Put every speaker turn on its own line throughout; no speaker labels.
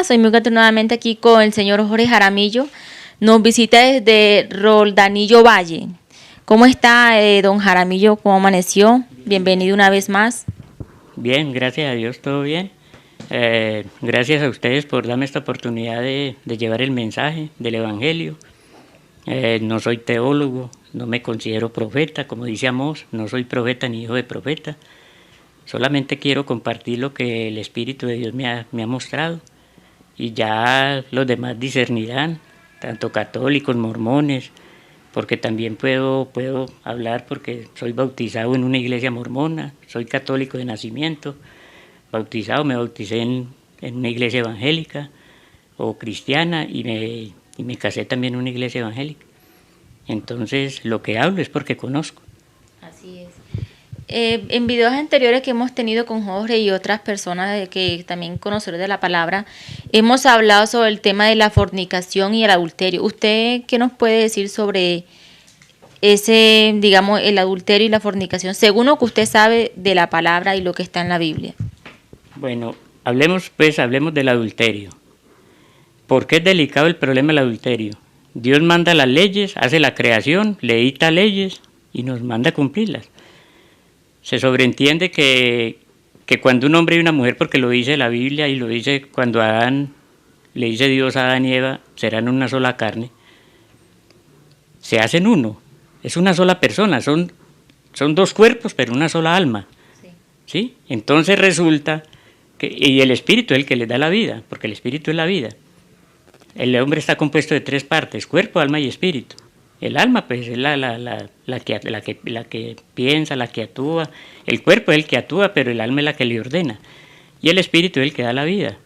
Soy muy contenta nuevamente aquí con el señor Jorge Jaramillo. Nos visita desde Roldanillo Valle. ¿Cómo está, don Jaramillo? ¿Cómo amaneció? Bienvenido una vez más.
Bien, gracias a Dios, todo bien. Gracias a ustedes por darme esta oportunidad de llevar el mensaje del Evangelio. No soy teólogo, no me considero profeta, como dice Amós, no soy profeta ni hijo de profeta. Solamente quiero compartir lo que el Espíritu de Dios me ha mostrado. Y ya los demás discernirán, tanto católicos, mormones, porque también puedo hablar porque soy bautizado en una iglesia mormona, soy católico de nacimiento, bautizado, me bauticé en una iglesia evangélica o cristiana y me casé también en una iglesia evangélica. Entonces, lo que hablo es porque conozco.
Así es. En videos anteriores que hemos tenido con Jorge y otras personas que también conocedores de la palabra, hemos hablado sobre el tema de la fornicación y el adulterio. ¿Usted qué nos puede decir sobre ese, digamos, el adulterio y la fornicación, según lo que usted sabe de la palabra y lo que está en la Biblia?
Bueno, hablemos del adulterio. ¿Por qué es delicado el problema del adulterio? Dios manda las leyes, hace la creación, le dicta leyes y nos manda a cumplirlas. Se sobreentiende que cuando un hombre y una mujer, porque lo dice la Biblia y lo dice cuando le dice Dios a Adán y Eva, serán una sola carne, se hacen uno, es una sola persona, son dos cuerpos pero una sola alma. ¿Sí? Entonces resulta y el espíritu es el que les da la vida, porque el espíritu es la vida. El hombre está compuesto de tres partes, cuerpo, alma y espíritu. El alma pues es la que piensa, la que actúa. El cuerpo es el que actúa, pero el alma es la que le ordena. Y el espíritu es el que da la vida.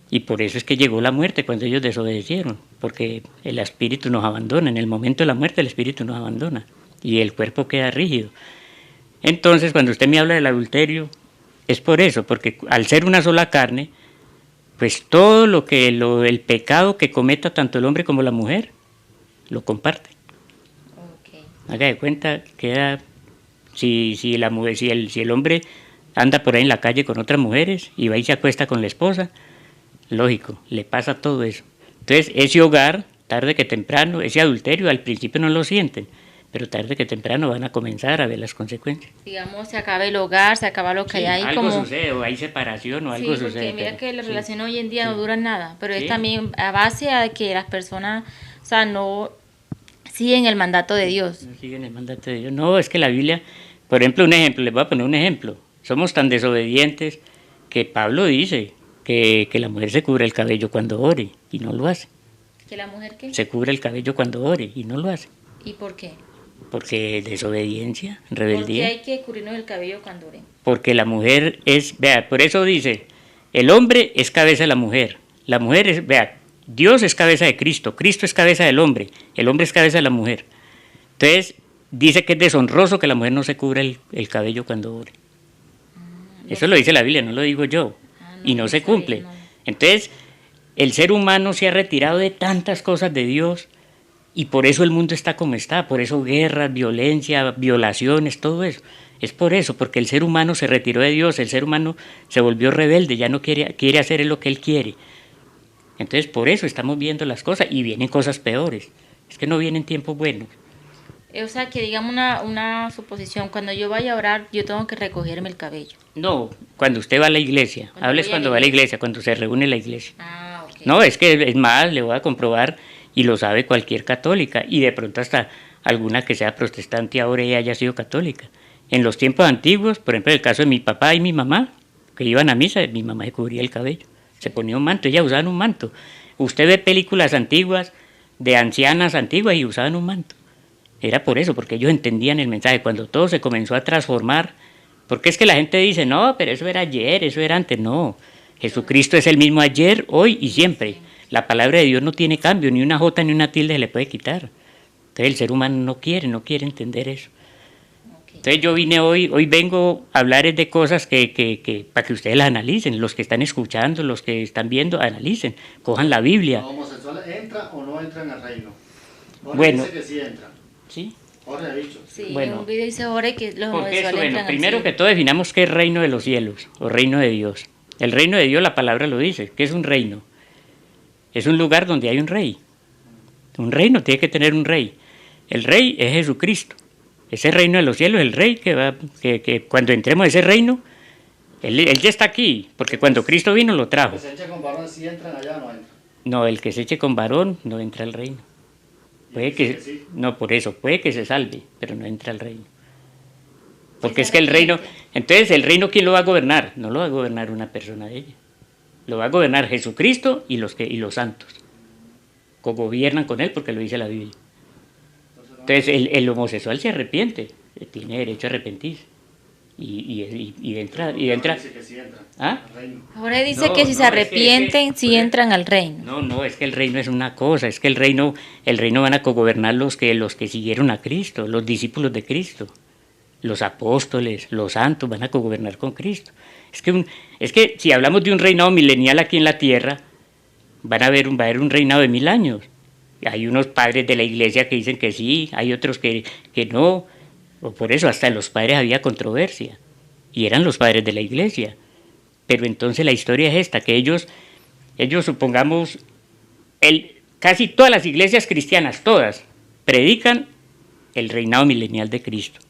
Y por eso es que llegó la muerte cuando ellos desobedecieron, porque el espíritu nos abandona. En el momento de la muerte el espíritu nos abandona y el cuerpo queda rígido. Entonces cuando usted me habla del adulterio, es por eso, porque al ser una sola carne, pues todo el pecado que cometa tanto el hombre como la mujer, lo comparte. Okay. Haga de cuenta, si el hombre anda por ahí en la calle con otras mujeres y va y se acuesta con la esposa, lógico, le pasa todo eso. Entonces, ese hogar, tarde que temprano, ese adulterio, al principio no lo sienten, pero tarde que temprano van a comenzar a ver las consecuencias.
Digamos, se acaba el hogar, se acaba lo que hay ahí.
Algo sucede, o hay separación, o algo sucede.
Sí, porque mira que las relaciones hoy en día no duran nada, pero es también a base de que las personas, o sea, no siguen el mandato de Dios.
No siguen el mandato de Dios. No, es que la Biblia, por ejemplo, un ejemplo, les voy a poner un ejemplo. Somos tan desobedientes que Pablo dice que la mujer se cubre el cabello cuando ore y no lo hace.
¿Que la mujer qué?
Se cubre el cabello cuando ore y no lo hace.
¿Y por qué?
Porque desobediencia, rebeldía.
¿Por qué hay que cubrirnos el cabello cuando ore?
Porque la mujer vea, por eso dice, el hombre es cabeza de la mujer es, vea, Dios es cabeza de Cristo, Cristo es cabeza del hombre, el hombre es cabeza de la mujer. Entonces, dice que es deshonroso que la mujer no se cubra el cabello cuando ore. Eso lo dice la Biblia, no lo digo yo, y no se cumple. Entonces, el ser humano se ha retirado de tantas cosas de Dios, y por eso el mundo está como está, por eso guerras, violencia, violaciones, todo eso. Es por eso, porque el ser humano se retiró de Dios, el ser humano se volvió rebelde, ya no quiere hacer lo que él quiere. Entonces por eso estamos viendo las cosas y vienen cosas peores. Es que no vienen tiempos buenos.
O sea, que digamos una suposición, cuando yo vaya a orar, yo tengo que recogerme el cabello.
No, cuando usted va a la iglesia, hables cuando va a la iglesia, cuando se reúne la iglesia.
Ah, okay.
No, es que es más, le voy a comprobar y lo sabe cualquier católica y de pronto hasta alguna que sea protestante ahora y haya sido católica. En los tiempos antiguos, por ejemplo, el caso de mi papá y mi mamá, que iban a misa, mi mamá se cubría el cabello, se ponía un manto, ellas usaban un manto. Usted ve películas antiguas de ancianas antiguas y usaban un manto. Era por eso, porque ellos entendían el mensaje. Cuando todo se comenzó a transformar, porque es que la gente dice, no, pero eso era ayer, eso era antes. No, Jesucristo es el mismo ayer, hoy y siempre. La palabra de Dios no tiene cambio, ni una jota ni una tilde se le puede quitar. Entonces el ser humano no quiere entender eso. Entonces yo vine hoy vengo a hablar de cosas que para que ustedes las analicen, los que están escuchando, los que están viendo, analicen, cojan la Biblia.
¿Los homosexuales entran o no entran al reino? Jorge
Bueno,
dice que sí entran.
¿Sí?
Jorge ha dicho.
Sí,
bueno,
en un video dice Jorge que los homosexuales entran.
Primero que todo definamos qué es reino de los cielos o reino de Dios. El reino de Dios, la palabra lo dice. ¿Qué es un reino? Es un lugar donde hay un rey. Un reino tiene que tener un rey. El rey es Jesucristo. Ese reino de los cielos, el rey que cuando entremos a ese reino, él ya está aquí, porque cuando Cristo vino lo trajo.
¿Que se eche con varón si entran allá o no entran?
No, el que se eche con varón no entra al reino. Puede que,
sí.
no, por eso, puede que se salve, pero no entra al reino. Porque es que el reino, entonces el reino, ¿quién lo va a gobernar? No lo va a gobernar una persona de ella. Lo va a gobernar Jesucristo y los santos. Gobiernan con él porque lo dice la Biblia. Entonces el homosexual se arrepiente, tiene derecho a arrepentirse. Y entra.
Dice que sí entran
¿Ah?
al reino.
Ahora dice
No,
que si se
no,
arrepienten, sí entran al reino.
No, es que el reino es una cosa, es que el reino van a cogobernar los que siguieron a Cristo, los discípulos de Cristo, los apóstoles, los santos van a cogobernar con Cristo. Es que si hablamos de un reinado milenial aquí en la tierra, va a haber un reinado de 1000 años. Hay unos padres de la iglesia que dicen que sí, hay otros que no. O por eso hasta en los padres había controversia. Y eran los padres de la iglesia. Pero entonces la historia es esta, que ellos supongamos, casi todas las iglesias cristianas, todas, predican el reinado milenial de Cristo.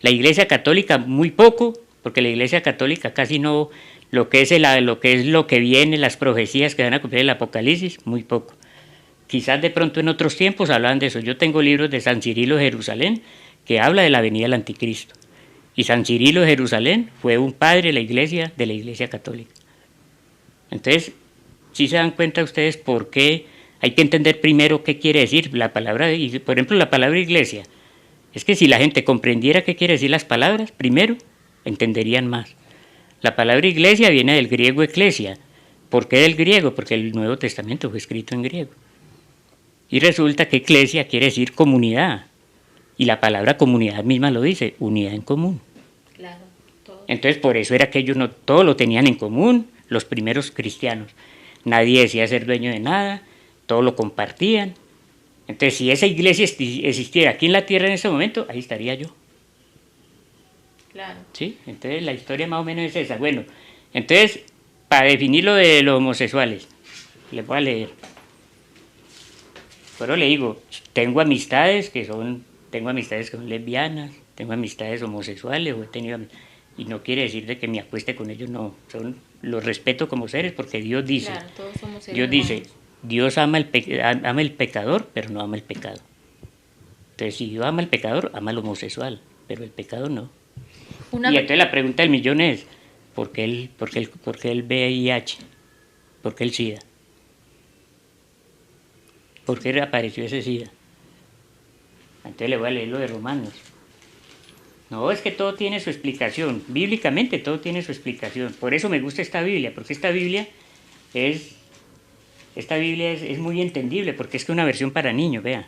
La iglesia católica muy poco, porque la iglesia católica casi no, lo que viene, las profecías que van a cumplir el Apocalipsis, muy poco. Quizás de pronto en otros tiempos hablaban de eso. Yo tengo libros de San Cirilo de Jerusalén que habla de la venida del anticristo. Y San Cirilo de Jerusalén fue un padre de la iglesia católica. Entonces, si se dan cuenta ustedes por qué hay que entender primero qué quiere decir la palabra, por ejemplo, la palabra iglesia. Es que si la gente comprendiera qué quiere decir las palabras, primero entenderían más. La palabra iglesia viene del griego eclesia. ¿Por qué del griego? Porque el Nuevo Testamento fue escrito en griego. Y resulta que eclesia quiere decir comunidad. Y la palabra comunidad misma lo dice, unidad en común.
Claro, todo.
Entonces por eso era que ellos no todo lo tenían en común, los primeros cristianos. Nadie decía ser dueño de nada, todo lo compartían. Entonces si esa iglesia existiera aquí en la tierra en ese momento, ahí estaría yo.
Claro.
¿Sí? Entonces la historia más o menos es esa. Bueno, entonces para definir lo de los homosexuales, les voy a leer. Pero le digo, tengo amistades que son lesbianas, tengo amistades homosexuales, y no quiere decir de que me acueste con ellos, no, los respeto como seres, porque Dios dice,
Claro, todos somos seres
Dios dice,
humanos.
Dios ama el pecador, pero no ama el pecado. Entonces, si Dios ama al pecador, ama al homosexual, pero el pecado no. Y entonces la pregunta del millón es, ¿por qué el VIH? ¿Por qué el SIDA? ¿Por qué apareció ese SIDA? Entonces le voy a leer lo de Romanos. No, es que todo tiene su explicación. Bíblicamente todo tiene su explicación. Por eso me gusta esta Biblia, porque esta Biblia es muy entendible, porque es que una versión para niños, vea.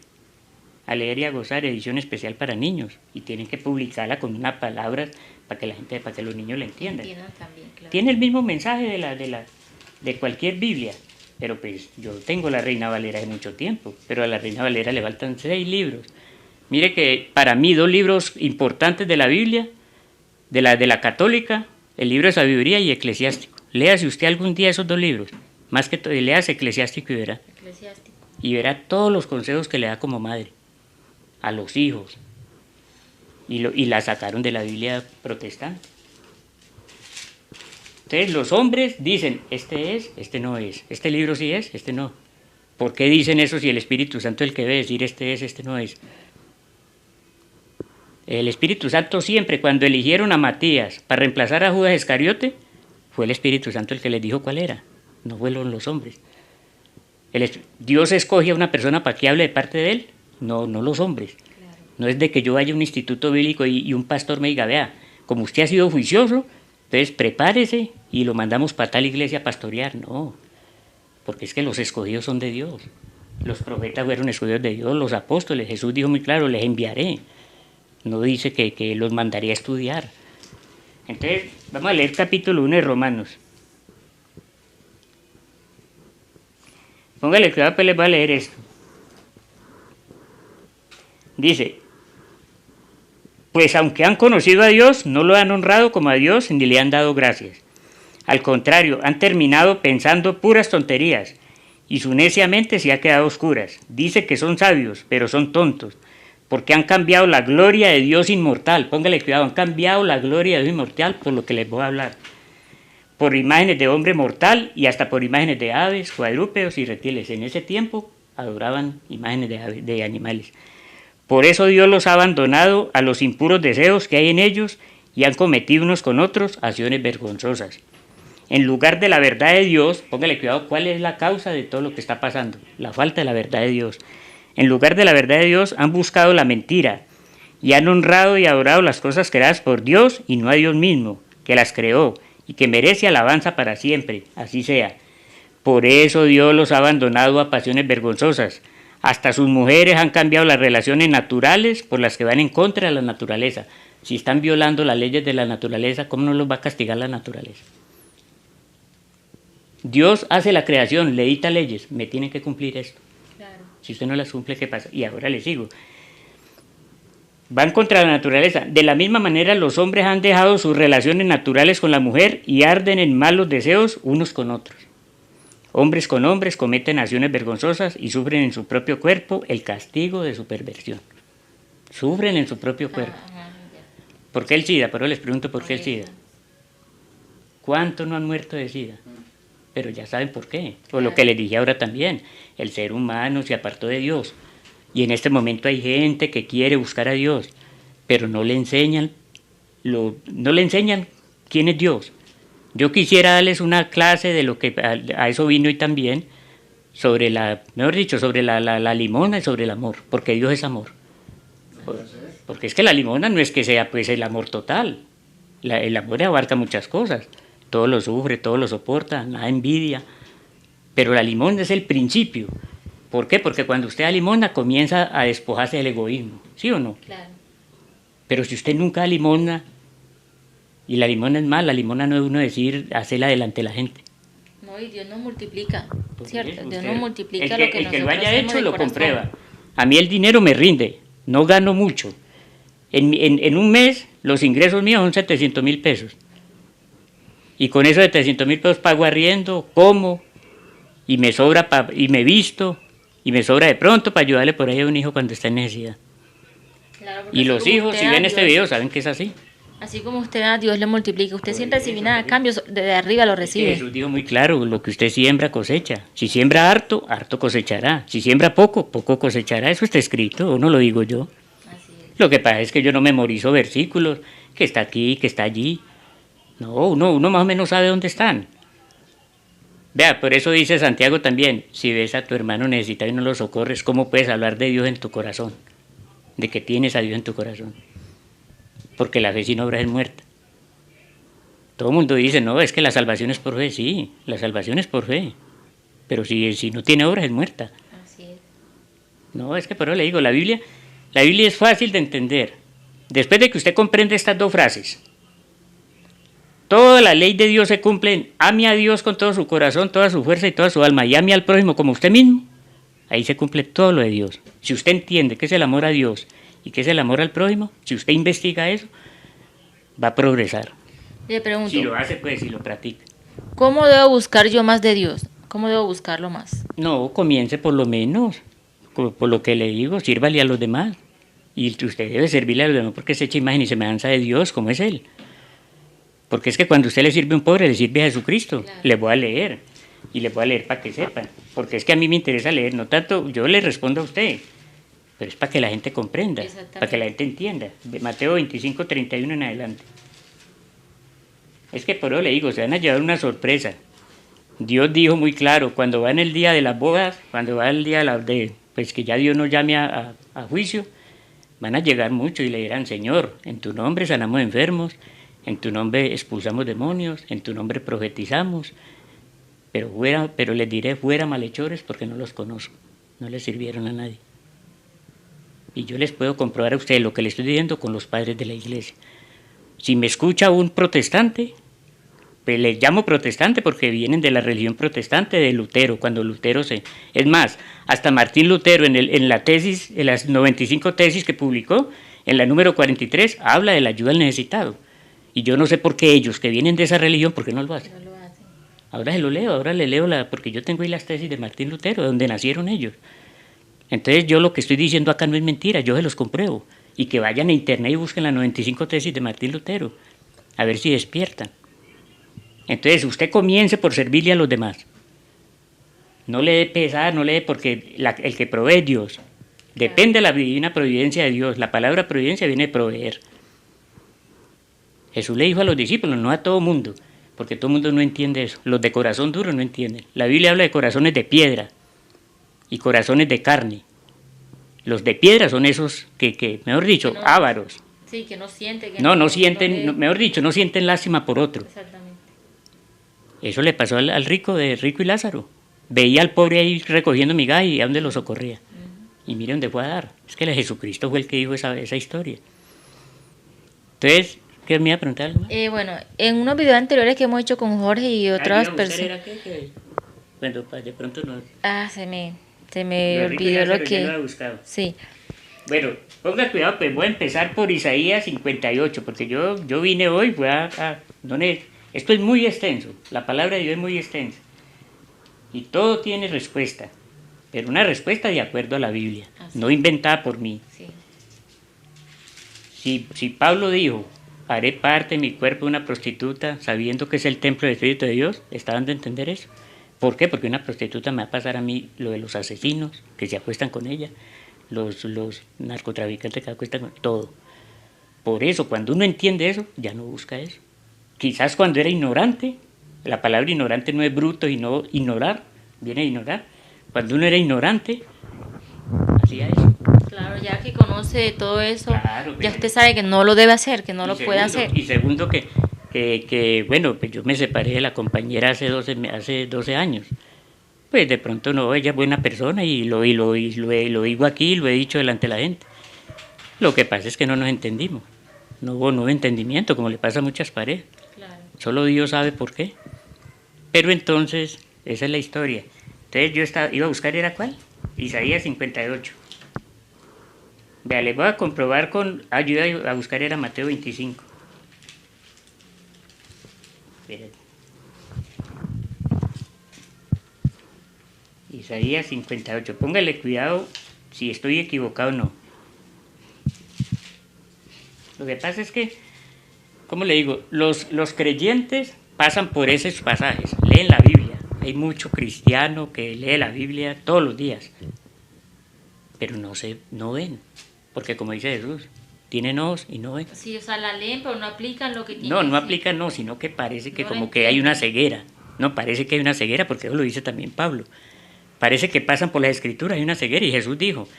A leer y a gozar, edición especial para niños. Y tienen que publicarla con unas palabras para que los niños la entiendan.
También, claro.
Tiene el mismo mensaje de cualquier Biblia. Pero pues yo tengo la Reina Valera de mucho tiempo, pero a la Reina Valera le faltan 6 libros. Mire que para mí 2 libros importantes de la Biblia, de la católica, el libro de Sabiduría y Eclesiástico. Léase usted algún día esos 2 libros, más que léase Eclesiástico y verá. Y verá todos los consejos que le da como madre a los hijos. Y la sacaron de la Biblia protestante. Entonces los hombres dicen, este es, este no es, este libro sí es, este no. ¿Por qué dicen eso si el Espíritu Santo es el que debe decir este es, este no es? El Espíritu Santo siempre, cuando eligieron a Matías para reemplazar a Judas Iscariote, fue el Espíritu Santo el que les dijo cuál era, no fueron los hombres. Dios escoge a una persona para que hable de parte de él, no los hombres. Claro. No es de que yo vaya a un instituto bíblico y un pastor me diga, vea, como usted ha sido juicioso, entonces prepárese y lo mandamos para tal iglesia a pastorear. No, porque es que los escogidos son de Dios. Los profetas fueron escogidos de Dios, los apóstoles. Jesús dijo muy claro, les enviaré. No dice que los mandaría a estudiar. Entonces, vamos a leer capítulo 1 de Romanos. Póngale cuidado, pues les voy a leer esto. Dice, pues aunque han conocido a Dios, no lo han honrado como a Dios ni le han dado gracias. Al contrario, han terminado pensando puras tonterías y su necia mente se ha quedado a oscuras. Dice que son sabios, pero son tontos, porque han cambiado la gloria de Dios inmortal. Póngale cuidado, han cambiado la gloria de Dios inmortal por lo que les voy a hablar. Por imágenes de hombre mortal y hasta por imágenes de aves, cuadrúpedos y reptiles. En ese tiempo adoraban imágenes de animales. Por eso Dios los ha abandonado a los impuros deseos que hay en ellos y han cometido unos con otros acciones vergonzosas. En lugar de la verdad de Dios, póngale cuidado, ¿cuál es la causa de todo lo que está pasando? La falta de la verdad de Dios. En lugar de la verdad de Dios han buscado la mentira y han honrado y adorado las cosas creadas por Dios y no a Dios mismo, que las creó y que merece alabanza para siempre, así sea. Por eso Dios los ha abandonado a pasiones vergonzosas. Hasta sus mujeres han cambiado las relaciones naturales por las que van en contra de la naturaleza. Si están violando las leyes de la naturaleza, ¿cómo no los va a castigar la naturaleza? Dios hace la creación, le dicta leyes, me tienen que cumplir esto. Claro. Si usted no las cumple, ¿qué pasa? Y ahora le sigo. Van contra la naturaleza. De la misma manera, los hombres han dejado sus relaciones naturales con la mujer y arden en malos deseos unos con otros. Hombres con hombres cometen acciones vergonzosas y sufren en su propio cuerpo el castigo de su perversión. Sufren en su propio cuerpo. ¿Por qué el SIDA? Pero les pregunto por qué el SIDA. ¿Cuántos no han muerto de SIDA? Pero ya saben por qué. Por lo que les dije ahora también. El ser humano se apartó de Dios. Y en este momento hay gente que quiere buscar a Dios, pero no le enseñan quién es Dios. Yo quisiera darles una clase de lo que a eso vino y también, sobre sobre la limosna y sobre el amor, porque Dios es amor. Porque es que la limosna no es que sea pues el amor total. El amor abarca muchas cosas. Todo lo sufre, todo lo soporta, nada envidia. Pero la limosna es el principio. ¿Por qué? Porque cuando usted da limosna comienza a despojarse del egoísmo, ¿sí o no? Claro. Pero si usted nunca da limosna, y la limosna es mala, la limosna no es uno decir, hacerla delante de la gente.
No, y Dios nos multiplica, ¿cierto?
Eso,
Dios nos multiplica
lo que el que lo haya hecho lo comprueba. A mí el dinero me rinde, no gano mucho. En un mes los ingresos míos son 700,000 pesos. Y con esos 700,000 pesos pago arriendo, como, y me sobra y me visto, y me sobra de pronto para ayudarle por ahí a un hijo cuando está en necesidad. Claro, y los hijos, si ven este video, saben que es así.
Así como usted a Dios le multiplica, usted sin recibir nada a cambio, de arriba lo recibe.
Jesús dijo muy claro, lo que usted siembra cosecha. Si siembra harto, harto cosechará. Si siembra poco, poco cosechará. Eso está escrito, o no lo digo yo. Así es. Lo que pasa es que yo no memorizo versículos, que está aquí, que está allí. No, uno más o menos sabe dónde están. Vea, por eso dice Santiago también, si ves a tu hermano necesitado y no lo socorres, ¿cómo puedes hablar de Dios en tu corazón? De que tienes a Dios en tu corazón. Porque la fe sin obras es muerta. Todo el mundo dice, no, es que la salvación es por fe. Sí, la salvación es por fe. Pero si no tiene obras es muerta. Así es. No, es que por eso le digo, la Biblia es fácil de entender. Después de que usted comprende estas dos frases, toda la ley de Dios se cumple en ame a Dios con todo su corazón, toda su fuerza y toda su alma, y ame al prójimo como usted mismo. Ahí se cumple todo lo de Dios. Si usted entiende qué es el amor a Dios y qué es el amor al prójimo, si usted investiga eso, va a progresar.
Le pregunto,
si lo hace, pues, si lo practica.
¿Cómo debo buscar yo más de Dios? ¿Cómo debo buscarlo más?
No, comience por lo menos, por lo que le digo, sírvale a los demás. Y usted debe servirle a los demás porque es hecha imagen y semejanza de Dios, como es Él. Porque es que cuando usted le sirve a un pobre, le sirve a Jesucristo. Claro. Le voy a leer. Y le voy a leer para que sepan. Porque es que a mí me interesa leer. No tanto yo le respondo a usted. Pero es para que la gente comprenda. Para que la gente entienda. De Mateo 25, 31 en adelante. Es que por eso le digo, se van a llevar una sorpresa. Dios dijo muy claro, cuando va en el día de las bodas, cuando va el día pues que ya Dios nos llame a juicio, van a llegar muchos y le dirán, Señor, en tu nombre sanamos enfermos, en tu nombre expulsamos demonios, en tu nombre profetizamos, pero les diré fuera malhechores porque no los conozco, no les sirvieron a nadie. Y yo les puedo comprobar a ustedes lo que les estoy diciendo con los padres de la iglesia. Si me escucha un protestante, pues les llamo protestante porque vienen de la religión protestante de Lutero, cuando Lutero Es más, hasta Martín Lutero en las 95 tesis que publicó, en la número 43, habla de la ayuda al necesitado. Y yo no sé por qué ellos que vienen de esa religión, ¿por qué no lo hacen? Ahora se lo leo, ahora le leo porque yo tengo ahí las tesis de Martín Lutero, de donde nacieron ellos. Entonces yo lo que estoy diciendo acá no es mentira, yo se los compruebo. Y que vayan a internet y busquen las 95 tesis de Martín Lutero, a ver si despiertan. Entonces usted comience por servirle a los demás. No le dé pesar, no le dé, porque el que provee es Dios. Depende de la divina providencia de Dios. La palabra providencia viene de proveer. Jesús le dijo a los discípulos, no a todo mundo, porque todo mundo no entiende eso. Los de corazón duro no entienden. La Biblia habla de corazones de piedra y corazones de carne. Los de piedra son esos que mejor dicho,
no,
ávaros.
Sí, que no sienten.
No sienten, mejor dicho, no sienten lástima por otro.
Exactamente.
Eso le pasó al rico y Lázaro. Veía al pobre ahí recogiendo migajas y a dónde lo socorría. Y mire dónde fue a dar. Es que Jesucristo fue el que dijo esa historia. Entonces, ¿qué me iba a preguntar algo más?
Bueno, en unos videos anteriores que hemos hecho con Jorge y otras personas.
¿Era qué? Bueno, de pronto no.
Se me olvidó lo que.
Ya lo he buscado.
Sí.
Bueno, ponga cuidado, pues voy a empezar por Isaías 58, porque yo vine hoy, esto es muy extenso, la palabra de Dios es muy extensa. Y todo tiene respuesta, pero una respuesta de acuerdo a la Biblia, no inventada por mí.
Sí.
Si Pablo dijo, haré parte de mi cuerpo de una prostituta, sabiendo que es el templo del Espíritu de Dios, ¿está dando a entender eso? ¿Por qué? Porque una prostituta me va a pasar a mí lo de los asesinos que se acuestan con ella, los narcotraficantes que se acuestan con todo. Por eso, cuando uno entiende eso, ya no busca eso. Quizás cuando era ignorante, la palabra ignorante no es bruto, y no ignorar, viene a ignorar. Cuando uno era ignorante, hacía eso.
Claro, ya que conoce todo eso,
Claro,
ya usted sabe que no lo debe hacer, que no lo puede hacer.
Y segundo, bueno, pues yo me separé de la compañera hace 12 años. Pues de pronto no, ella es buena persona y lo digo aquí, lo he dicho delante de la gente. Lo que pasa es que no nos entendimos. No hubo entendimiento, como le pasa a muchas parejas.
Claro.
Solo Dios sabe por qué. Pero entonces, esa es la historia. Entonces yo iba a buscar, ¿era cuál? Isaías 58. Vea, les voy a comprobar yo iba a buscar, era Mateo 25. Espérate. Isaías 58. Póngale cuidado si estoy equivocado o no. Lo que pasa es que, ¿cómo le digo? Los creyentes pasan por esos pasajes, leen la Biblia. Hay mucho cristiano que lee la Biblia todos los días, pero no ven, porque como dice Jesús, tienen ojos y no ven.
Sí, o sea, la leen, pero no aplican lo que tienen.
No aplican, sino que parece que como que hay una ceguera. No, parece que hay una ceguera, porque eso lo dice también Pablo. Parece que pasan por las Escrituras, hay una ceguera, y Jesús dijo,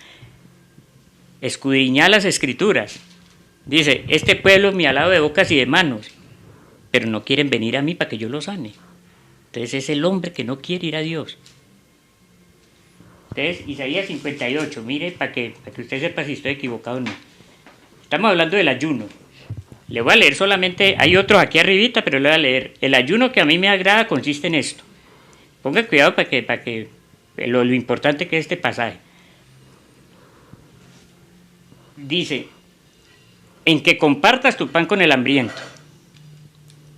escudriñad las Escrituras. Dice, este pueblo me alaba de bocas y de manos, pero no quieren venir a mí para que yo los sane. Entonces es el hombre que no quiere ir a Dios. Entonces, Isaías 58, mire, para que usted sepa si estoy equivocado o no. Estamos hablando del ayuno. Le voy a leer solamente, hay otros aquí arribita, pero le voy a leer. El ayuno que a mí me agrada consiste en esto. Ponga cuidado para que lo importante que es este pasaje. Dice, en que compartas tu pan con el hambriento.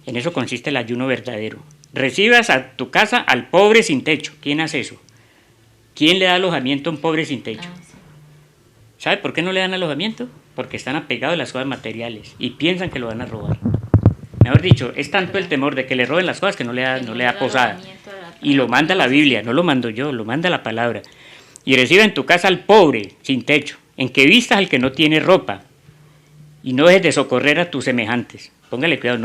En eso consiste el ayuno verdadero. Recibas a tu casa al pobre sin techo. ¿Quién hace eso? ¿Quién le da alojamiento a un pobre sin techo?
Sí.
¿Sabe por qué no le dan alojamiento? Porque están apegados a las cosas materiales y piensan que lo van a robar. Mejor dicho, es tanto el temor de que le roben las cosas que no le da posada. Y lo manda la Biblia, no lo mando yo, lo manda la palabra. Y recibe en tu casa al pobre sin techo, en que vistas al que no tiene ropa, y no dejes de socorrer a tus semejantes. Póngale cuidado,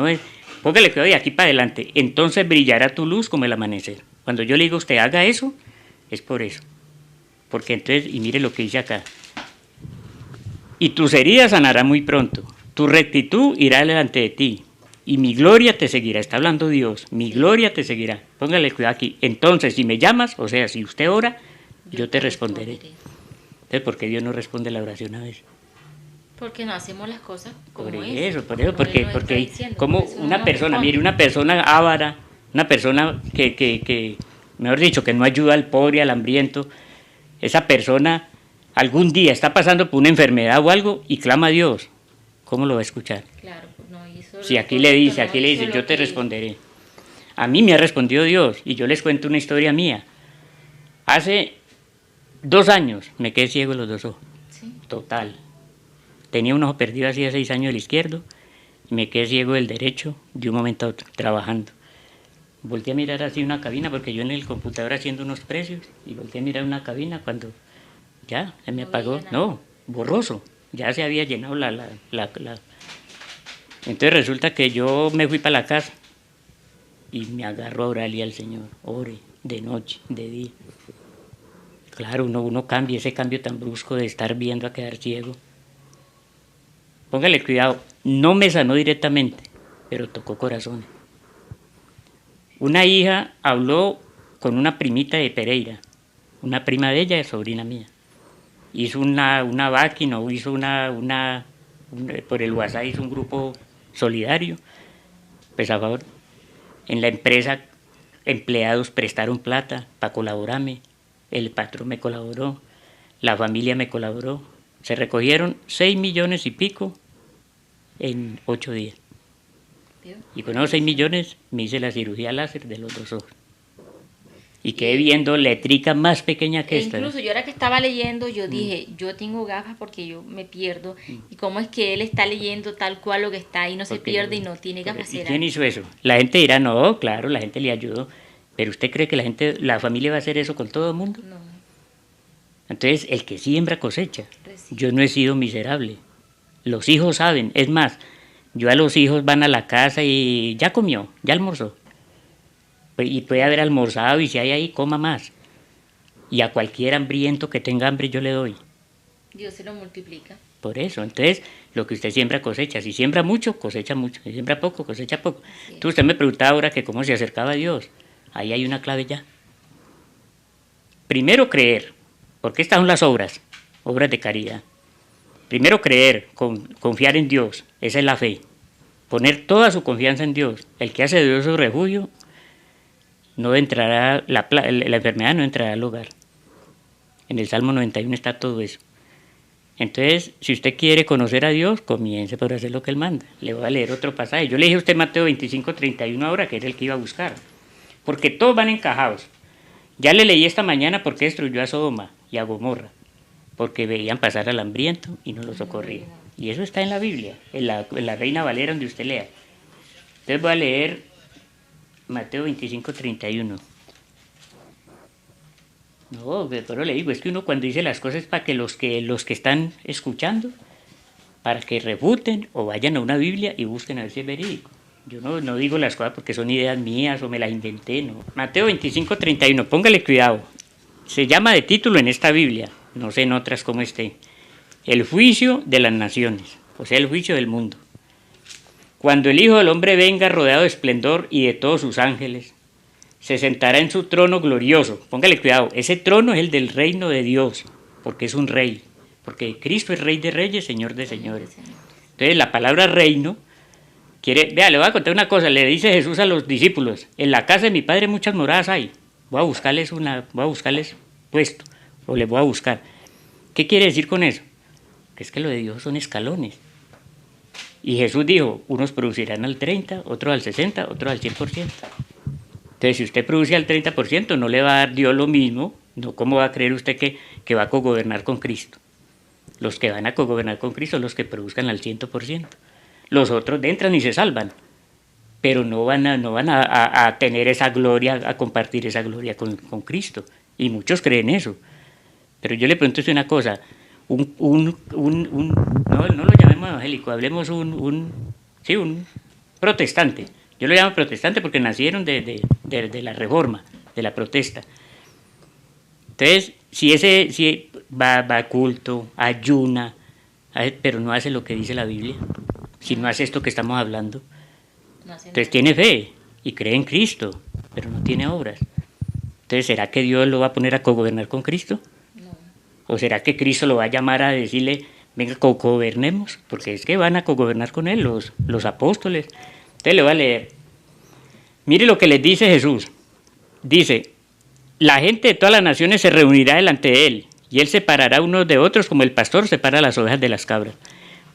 póngale cuidado de aquí para adelante. Entonces brillará tu luz como el amanecer. Cuando yo le digo a usted haga eso, es por eso. Porque entonces, y mire lo que dice acá. Y tus heridas sanarán muy pronto. Tu rectitud irá delante de ti. Y mi gloria te seguirá. Está hablando Dios. Mi gloria te seguirá. Póngale cuidado aquí. Entonces, si me llamas, o sea, si usted ora, yo te responderé. Entonces, ¿por qué Dios no responde la oración a veces?
Porque no hacemos las cosas como
por
es.
eso, porque como una persona, mire, una persona avara, una persona que, mejor dicho, que no ayuda al pobre, al hambriento, esa persona algún día está pasando por una enfermedad o algo y clama a Dios, ¿cómo lo va a escuchar?
Claro, no hizo.
Si aquí le dice, yo te responderé. A mí me ha respondido Dios, y yo les cuento una historia mía. Hace 2 años me quedé ciego en los 2 ojos,
Sí.
total. Tenía un ojo perdido hacía 6 años el izquierdo, y me quedé ciego del derecho de un momento a otro, trabajando. Volteé a mirar así una cabina, porque yo en el computador haciendo unos precios, y volteé a mirar una cabina cuando ya se me
No
apagó,
veía nada.
no, borroso, ya se había llenado Entonces resulta que yo me fui para la casa, y me agarro a orarle al Señor, ore, de noche, de día. Claro, uno cambia, ese cambio tan brusco de estar viendo a quedar ciego. Póngale cuidado, no me sanó directamente, pero tocó corazones. Una hija habló con una primita de Pereira, una prima de ella, sobrina mía. Hizo una máquina, o hizo por el WhatsApp hizo un grupo solidario, pues a favor. En la empresa, empleados prestaron plata para colaborarme, el patrón me colaboró, la familia me colaboró. Se recogieron 6 millones y pico en 8 días. Y con esos 6 millones me hice la cirugía láser de los 2 ojos. Y quedé viendo letrica más pequeña que esta.
Incluso yo ahora que estaba leyendo, yo dije, yo tengo gafas porque yo me pierdo. ¿Y cómo es que él está leyendo tal cual lo que está ahí, no se
Porque
pierde y no tiene gafas?
¿Y
¿Será?
quién hizo eso? La gente dirá, no, claro, la gente le ayudó. Pero ¿usted cree que la familia va a hacer eso con todo el mundo?
No,
Entonces, el que siembra cosecha.
recibe.
Yo no he sido miserable. Los hijos saben. Es más, yo a los hijos van a la casa y ya comió, ya almorzó. Y puede haber almorzado y si hay ahí, coma más. Y a cualquier hambriento que tenga hambre yo le doy.
Dios se lo multiplica.
Por eso, entonces, lo que usted siembra cosecha. Si siembra mucho, cosecha mucho. Si siembra poco, cosecha poco.
Así es.
Entonces, usted me preguntaba ahora que cómo se acercaba a Dios. Ahí hay una clave ya. Primero creer, porque estas son las obras de caridad. Primero creer, confiar en Dios, esa es la fe. Poner toda su confianza en Dios. El que hace de Dios su refugio, no entrará, la enfermedad no entrará al hogar. En el Salmo 91 está todo eso. Entonces, si usted quiere conocer a Dios, comience por hacer lo que Él manda. Le voy a leer otro pasaje. Yo le dije a usted Mateo 25:31 ahora, que era el que iba a buscar. Porque todos van encajados. Ya le leí esta mañana por qué destruyó a Sodoma y a Gomorra. Porque veían pasar al hambriento y no lo socorrían. Y eso está en la Biblia, en la Reina Valera, donde usted lea. Entonces voy a leer Mateo 25:31. No, pero le digo, es que uno cuando dice las cosas para que los que están escuchando, para que refuten o vayan a una Biblia y busquen a ver si es verídico. Yo no digo las cosas porque son ideas mías o me las inventé, no. Mateo 25:31, póngale cuidado. Se llama de título en esta Biblia, no sé en otras cómo esté. El juicio de las naciones, o sea, el juicio del mundo. Cuando el Hijo del Hombre venga rodeado de esplendor y de todos sus ángeles, se sentará en su trono glorioso. Póngale cuidado, ese trono es el del reino de Dios, porque es un rey, porque Cristo es Rey de Reyes, Señor de Señores. Entonces la palabra reino vea, le voy a contar una cosa, le dice Jesús a los discípulos, en la casa de mi Padre muchas moradas hay, voy a buscarles puesto, o les voy a buscar. ¿Qué quiere decir con eso? Que es que lo de Dios son escalones. Y Jesús dijo, unos producirán al 30, otros al 60, otros al 100%. Entonces, si usted produce al 30%, no le va a dar Dios lo mismo, no, ¿cómo va a creer usted que va a cogobernar con Cristo? Los que van a cogobernar con Cristo son los que produzcan al 100%. Los otros entran y se salvan, pero no van a tener esa gloria, a compartir esa gloria con Cristo. Y muchos creen eso. Pero yo le pregunto usted una cosa, no lo llamemos evangélico, hablemos un protestante. Yo lo llamo protestante porque nacieron de la reforma, de la protesta. Entonces, si va a culto, ayuna, pero no hace lo que dice la Biblia, si no hace esto que estamos hablando, entonces tiene fe y cree en Cristo, pero no tiene obras. Entonces, ¿será que Dios lo va a poner a cogobernar con Cristo?
No.
¿O será que Cristo lo va a llamar a decirle, venga, cogobernemos? Porque es que van a cogobernar con él los apóstoles. Entonces le voy a leer. Mire lo que les dice Jesús. Dice, la gente de todas las naciones se reunirá delante de él, y él separará unos de otros como el pastor separa las ovejas de las cabras.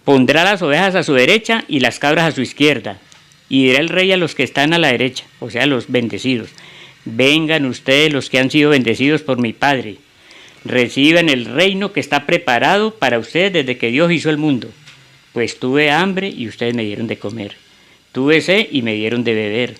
Pondrá las ovejas a su derecha y las cabras a su izquierda. Y dirá el rey a los que están a la derecha, o sea, los bendecidos: vengan ustedes los que han sido bendecidos por mi Padre, reciban el reino que está preparado para ustedes desde que Dios hizo el mundo. Pues tuve hambre y ustedes me dieron de comer, tuve sed y me dieron de beber,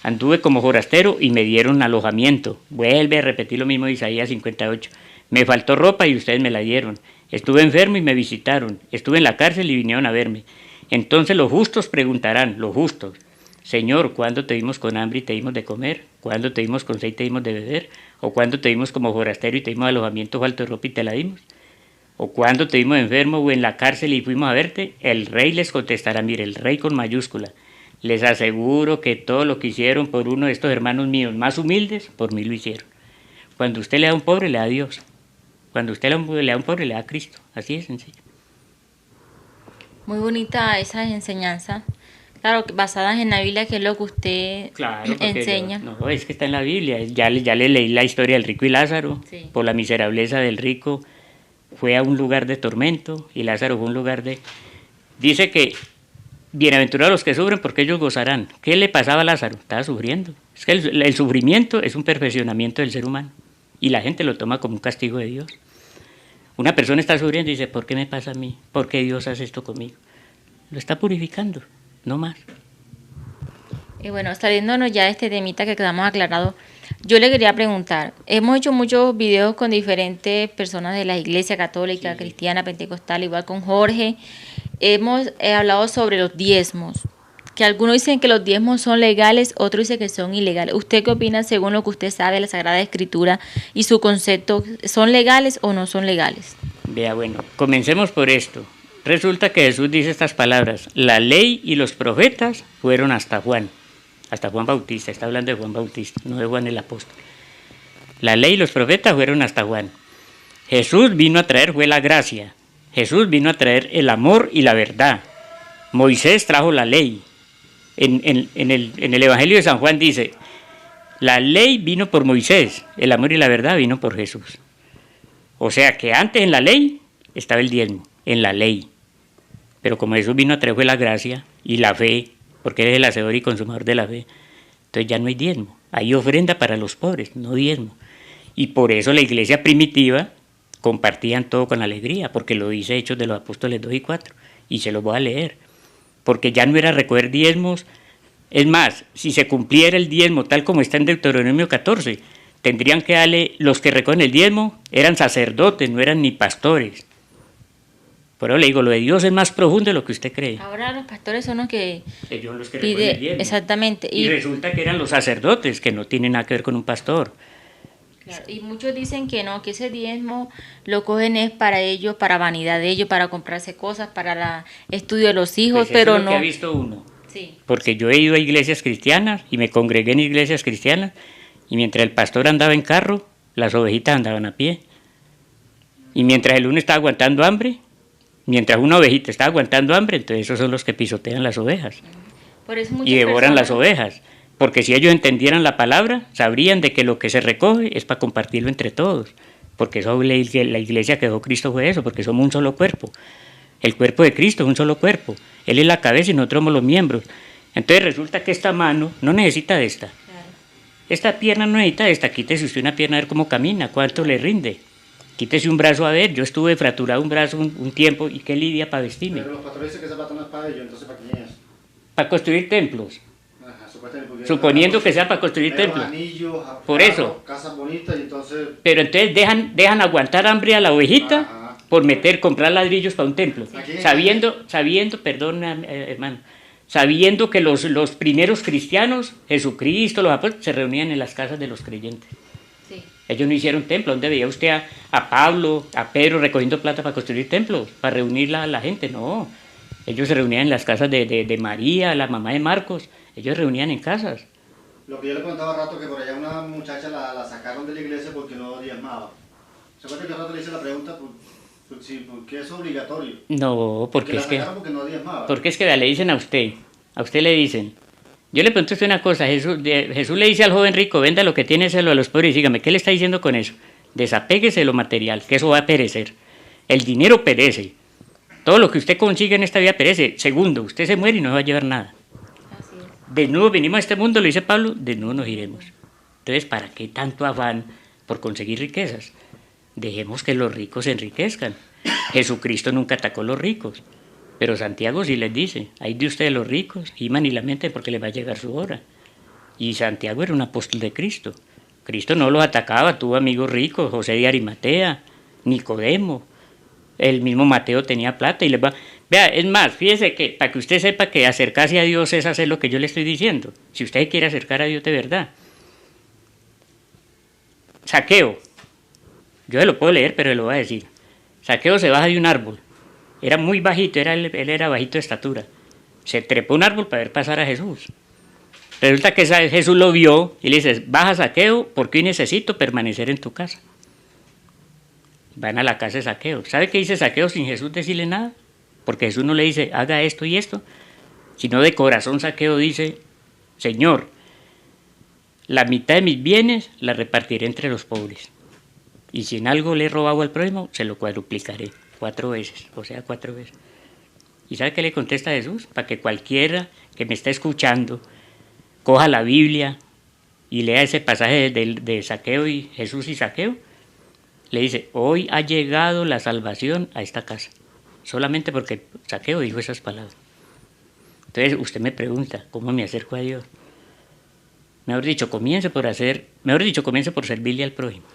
anduve como forastero y me dieron alojamiento. Vuelve a repetir lo mismo de Isaías 58. Me faltó ropa y ustedes me la dieron, estuve enfermo y me visitaron, estuve en la cárcel y vinieron a verme. Entonces los justos preguntarán, los justos: Señor, ¿cuándo te vimos con hambre y te dimos de comer? ¿Cuándo te vimos con sed y te dimos de beber? ¿O cuándo te vimos como forastero y te dimos alojamiento, falto de ropa y te la dimos? ¿O cuándo te vimos enfermo o en la cárcel y fuimos a verte? El rey les contestará, mire, el rey con mayúscula: les aseguro que todo lo que hicieron por uno de estos hermanos míos más humildes, por mí lo hicieron. Cuando usted le da a un pobre, le da a Dios. Cuando usted le da a un pobre, le da a Cristo. Así de sencillo.
Muy bonita esa enseñanza. Claro, basadas en la Biblia, que es lo que usted enseña.
No, es que está en la Biblia. Ya le leí la historia del rico y Lázaro.
Sí.
Por la miserableza del rico fue a un lugar de tormento y Lázaro fue a un lugar de... Dice que bienaventurados los que sufren porque ellos gozarán. ¿Qué le pasaba a Lázaro? Estaba sufriendo. Es que el sufrimiento es un perfeccionamiento del ser humano y la gente lo toma como un castigo de Dios. Una persona está sufriendo y dice: ¿por qué me pasa a mí? ¿Por qué Dios hace esto conmigo? Lo está purificando, no más.
Y bueno, saliéndonos ya de este temita que quedamos aclarado, yo le quería preguntar, hemos hecho muchos videos con diferentes personas de la iglesia católica, cristiana, pentecostal, igual con Jorge. Hemos hablado sobre los diezmos, que algunos dicen que los diezmos son legales, otros dicen que son ilegales. ¿Usted qué opina según lo que usted sabe de la Sagrada Escritura y su concepto? ¿Son legales o no son legales?
Vea, bueno, comencemos por esto. Resulta que Jesús dice estas palabras: la ley y los profetas fueron hasta Juan Bautista. Está hablando de Juan Bautista, no de Juan el apóstol. La ley y los profetas fueron hasta Juan. Jesús vino a traer, fue la gracia. Jesús vino a traer el amor y la verdad. Moisés trajo la ley. En el Evangelio de San Juan dice: la ley vino por Moisés, el amor y la verdad vino por Jesús. O sea que antes en la ley estaba el diezmo, en la ley. Pero como Jesús vino a traer fue la gracia y la fe, porque Él es el hacedor y consumador de la fe, entonces ya no hay diezmo. Hay ofrenda para los pobres, no diezmo. Y por eso la iglesia primitiva compartían todo con alegría, porque lo dice Hechos de los Apóstoles 2 y 4, y se los voy a leer. Porque ya no era recoger diezmos. Es más, si se cumpliera el diezmo tal como está en Deuteronomio 14, tendrían que darle, los que recogen el diezmo eran sacerdotes, no eran ni pastores. Por eso le digo, lo de Dios es más profundo de lo que usted cree.
Ahora los pastores son los que
ellos los que recogen el diezmo.
Exactamente.
Y resulta que eran los sacerdotes, que no tienen nada que ver con un pastor.
Claro, y muchos dicen que no, que ese diezmo lo cogen es para ellos, para vanidad de ellos, para comprarse cosas, para el estudio de los hijos,
Pues
pero
es lo
no.
que ha visto uno.
Sí.
Porque yo he ido a iglesias cristianas y me congregué en iglesias cristianas y mientras el pastor andaba en carro, las ovejitas andaban a pie. Y mientras el uno estaba aguantando hambre, mientras una ovejita está aguantando hambre, entonces esos son los que pisotean las ovejas
Por eso
y devoran las ovejas. Porque si ellos entendieran la palabra, sabrían de que lo que se recoge es para compartirlo entre todos. Porque eso la iglesia que dejó Cristo fue eso, porque somos un solo cuerpo. El cuerpo de Cristo es un solo cuerpo. Él es la cabeza y nosotros somos los miembros. Entonces resulta que esta mano no necesita de esta.
Claro.
Esta pierna no necesita de esta. Quítese usted una pierna a ver cómo camina, cuánto le rinde. Quítese un brazo a ver. Yo estuve fracturado un brazo un tiempo y qué lidia para vestirme.
Pero los pastores dicen que esa plata no es para ellos, entonces ¿para quién es?
Para construir templos.
Ajá, supuestamente,
Suponiendo que sea para construir templos.
Anillos,
Por eso.
Casas bonitas y entonces...
Pero entonces dejan aguantar hambre a la ovejita. Ajá. Por comprar ladrillos para un templo. Sí. Sabiendo, perdón, hermano, sabiendo que los primeros cristianos, Jesucristo, los apóstoles, se reunían en las casas de los creyentes.
Sí.
Ellos no hicieron templo. ¿Dónde veía usted a Pablo, a Pedro recogiendo plata para construir templos, para reunir a la gente? No. Ellos se reunían en las casas de María, la mamá de Marcos. Ellos se reunían en casas.
Lo que yo le contaba rato, que por allá una muchacha la sacaron de la iglesia porque no diezmaba. ¿Se acuerda que rato le hice la pregunta? ¿Por qué es obligatorio?
No, porque es que...
Porque no diezmaba.
Porque es que le dicen a usted le dicen... Yo le pregunto a usted una cosa, Jesús le dice al joven rico: venda lo que tiene, déselo a los pobres, y dígame, ¿qué le está diciendo con eso? Desapéguese de lo material, que eso va a perecer. El dinero perece. Todo lo que usted consigue en esta vida perece. Segundo, usted se muere y no va a llevar nada.
Así es.
desnudos vinimos a este mundo, lo dice Pablo, desnudos nos iremos. Entonces, ¿para qué tanto afán por conseguir riquezas? Dejemos que los ricos se enriquezcan. Jesucristo nunca atacó a los ricos, pero Santiago sí les dice, ay de ustedes los ricos, giman y lamenten porque les va a llegar su hora. Y Santiago era un apóstol de Cristo. Cristo no los atacaba, tuvo amigos ricos, José de Arimatea, Nicodemo, el mismo Mateo tenía plata y les va... Vea, es más, fíjese que para que usted sepa que acercarse a Dios es hacer lo que yo le estoy diciendo. Si usted quiere acercar a Dios de verdad. Saqueo, yo se lo puedo leer, pero se lo voy a decir. Saqueo se baja de un árbol, era muy bajito, él era bajito de estatura. Se trepó a un árbol para ver pasar a Jesús. Resulta que Jesús lo vio y le dice, baja Saqueo, porque hoy necesito permanecer en tu casa. Van a la casa de Saqueo. ¿Sabe qué dice Saqueo sin Jesús decirle nada? Porque Jesús no le dice, haga esto y esto, sino de corazón Saqueo dice, Señor, la mitad de mis bienes la repartiré entre los pobres. Y si en algo le he robado al prójimo, se lo cuadruplicaré 4 veces, o sea, 4 veces. ¿Y sabe qué le contesta Jesús? Para que cualquiera que me esté escuchando coja la Biblia y lea ese pasaje de Saqueo y Jesús y Saqueo, le dice, hoy ha llegado la salvación a esta casa, solamente porque Saqueo dijo esas palabras. Entonces usted me pregunta, ¿cómo me acerco a Dios? Mejor dicho, comience por servirle al prójimo,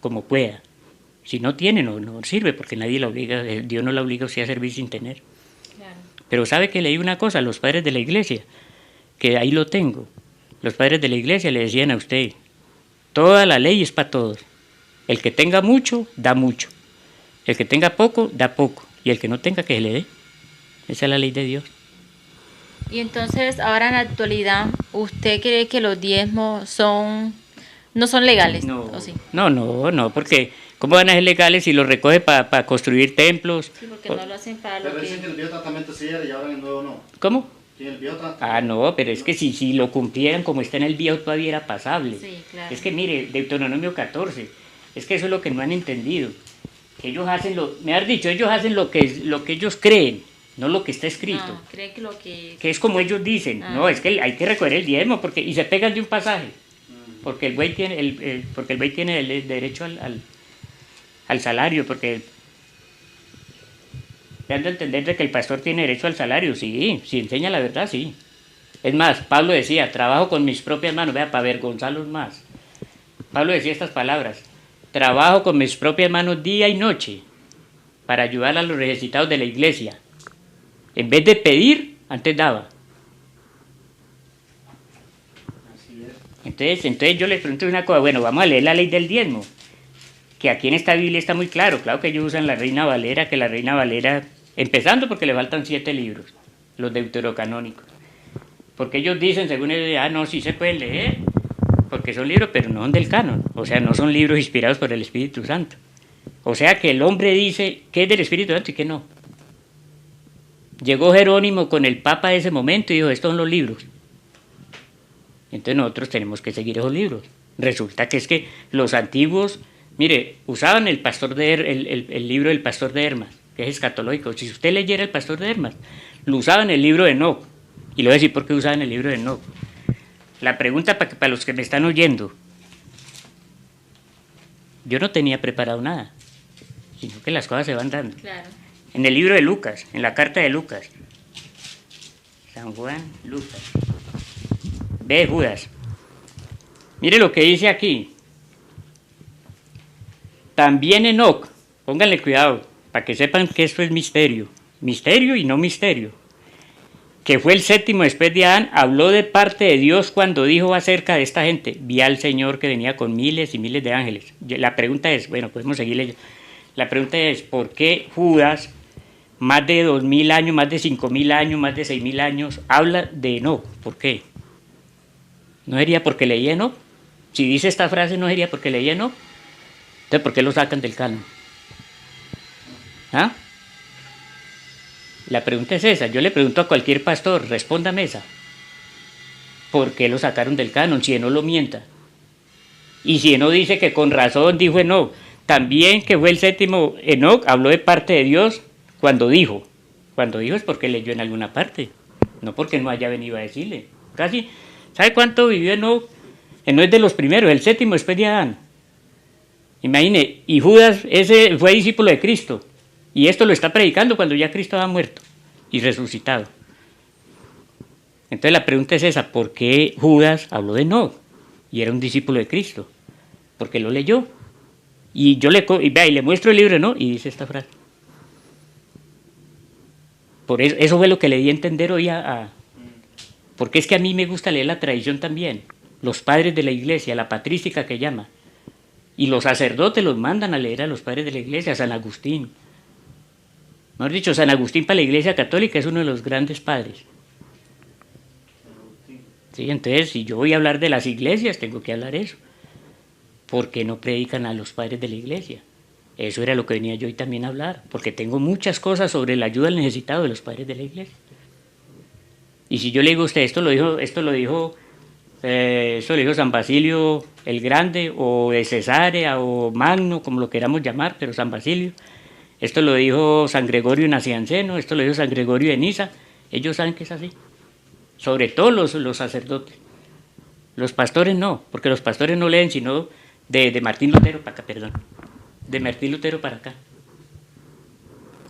como pueda. Si no tiene, no sirve, porque nadie la obliga, Dios no la obliga a usted a servir sin tener. Claro. Pero sabe que leí una cosa, los padres de la iglesia, que ahí lo tengo. Los padres de la iglesia le decían a usted, toda la ley es para todos. El que tenga mucho, da mucho. El que tenga poco, da poco. Y el que no tenga, que se le dé. Esa es la ley de Dios.
Y entonces, ahora en la actualidad, ¿usted cree que los diezmos no son legales?
No,
¿o sí?
no, porque ¿cómo van a ser legales si los recoge para construir templos?
Sí, porque no lo hacen para
Pero
lo
dicen que el viejo tratamiento sí era y ahora en el nuevo no.
¿Cómo?
Sí, en el viejo tratamiento.
No, pero es que si lo cumplieran como está en el viejo todavía era pasable.
Sí, claro.
Es que mire, Deuteronomio 14, es que eso es lo que no han entendido. Que ellos hacen ellos hacen lo que ellos creen, no lo que está escrito.
No, creen que lo que
es como ellos dicen. No, es que hay que recoger el diezmo y se pegan de un pasaje. Porque el buey tiene el derecho al salario, porque dando a entender de que el pastor tiene derecho al salario, sí, si enseña la verdad, sí. Es más, Pablo decía, trabajo con mis propias manos, vea, para avergonzarlos más. Pablo decía estas palabras, trabajo con mis propias manos día y noche para ayudar a los necesitados de la iglesia. En vez de pedir, antes daba. Entonces yo les pregunto una cosa, bueno, vamos a leer la ley del diezmo, que aquí en esta Biblia está muy claro que ellos usan la Reina Valera, que la Reina Valera, empezando porque le faltan 7 libros, los deuterocanónicos, porque ellos dicen, según ellos, no, sí se pueden leer, porque son libros, pero no son del canon, o sea, no son libros inspirados por el Espíritu Santo, o sea que el hombre dice que es del Espíritu Santo y que no. Llegó Jerónimo con el Papa de ese momento y dijo, estos son los libros. Entonces nosotros tenemos que seguir esos libros. Resulta que es que los antiguos, mire, usaban el libro del Pastor de Hermas, que es escatológico. Si usted leyera el Pastor de Hermas, lo usaban el libro de Enoc. Y le voy a decir por qué usaban el libro de Enoc. La pregunta para los que me están oyendo, yo no tenía preparado nada, sino que las cosas se van dando.
Claro.
En el libro de Lucas, en la carta de Lucas, San Juan, Lucas. Ve Judas. Mire lo que dice aquí. También Enoc, pónganle cuidado, para que sepan que esto es misterio. Misterio y no misterio. Que fue el 7º después de Adán, habló de parte de Dios cuando dijo acerca de esta gente, vi al Señor que venía con miles y miles de ángeles. La pregunta es, bueno, podemos seguirle. La pregunta es, ¿por qué Judas, más de 2000 años, más de 5000 años, más de 6000 años, habla de Enoc? ¿Por qué? ¿No sería porque leía Enoc? Si dice esta frase, ¿no sería porque leía Enoc? Entonces, ¿por qué lo sacan del canon? ¿Ah? La pregunta es esa. Yo le pregunto a cualquier pastor, respóndame esa. ¿Por qué lo sacaron del canon? Si Enoc lo mienta. Y si Enoc dice que con razón dijo Enoc, también que fue el 7º Enoc, habló de parte de Dios cuando dijo. Cuando dijo es porque leyó en alguna parte, no porque no haya venido a decirle. Casi, ¿sabe cuánto vivió Enoc? Enoc es de los primeros, el séptimo después de Adán. Imagine, y Judas, ese fue discípulo de Cristo. Y esto lo está predicando cuando ya Cristo ha muerto y resucitado. Entonces la pregunta es esa, ¿por qué Judas habló de Enoc? Y era un discípulo de Cristo. Porque lo leyó. Y yo le muestro el libro, ¿no? Y dice esta frase. Por eso fue lo que le di a entender hoy porque es que a mí me gusta leer la tradición también. Los padres de la iglesia, la patrística que llama. Y los sacerdotes los mandan a leer a los padres de la iglesia, a San Agustín. Mejor dicho, San Agustín para la iglesia católica es uno de los grandes padres. Sí, entonces, si yo voy a hablar de las iglesias, tengo que hablar eso. ¿Por qué no predican a los padres de la iglesia? Eso era lo que venía yo hoy también a hablar, porque tengo muchas cosas sobre la ayuda al necesitado de los padres de la iglesia. Y si yo le digo a usted, esto lo dijo San Basilio el Grande, o de Cesarea, o Magno, como lo queramos llamar, pero San Basilio. Esto lo dijo San Gregorio Nacianceno, esto lo dijo San Gregorio de Niza. Ellos saben que es así. Sobre todo los sacerdotes. Los pastores no, porque los pastores no leen sino de Martín Lutero para acá, perdón. De Martín Lutero para acá.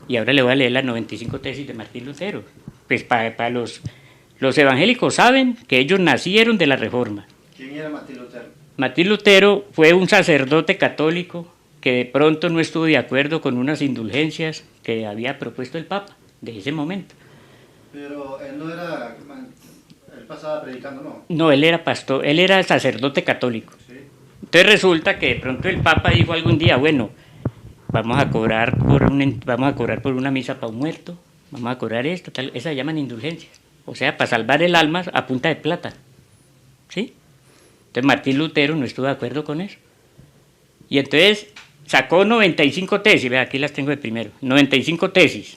Y ahora le voy a leer las 95 tesis de Martín Lutero. Pues para los evangélicos saben que ellos nacieron de la Reforma.
¿Quién era Martín Lutero?
Martín Lutero fue un sacerdote católico que de pronto no estuvo de acuerdo con unas indulgencias que había propuesto el Papa de ese momento.
Pero él no era, él pasaba predicando, ¿no?
No, él era pastor, él era sacerdote católico.
Sí.
Entonces resulta que de pronto el Papa dijo algún día, bueno, vamos a cobrar por una misa para un muerto, vamos a cobrar esto, tal, esas llaman indulgencias. O sea, para salvar el alma a punta de plata. ¿Sí? Entonces Martín Lutero no estuvo de acuerdo con eso. Y entonces sacó 95 tesis, vea, aquí las tengo de primero, 95 tesis,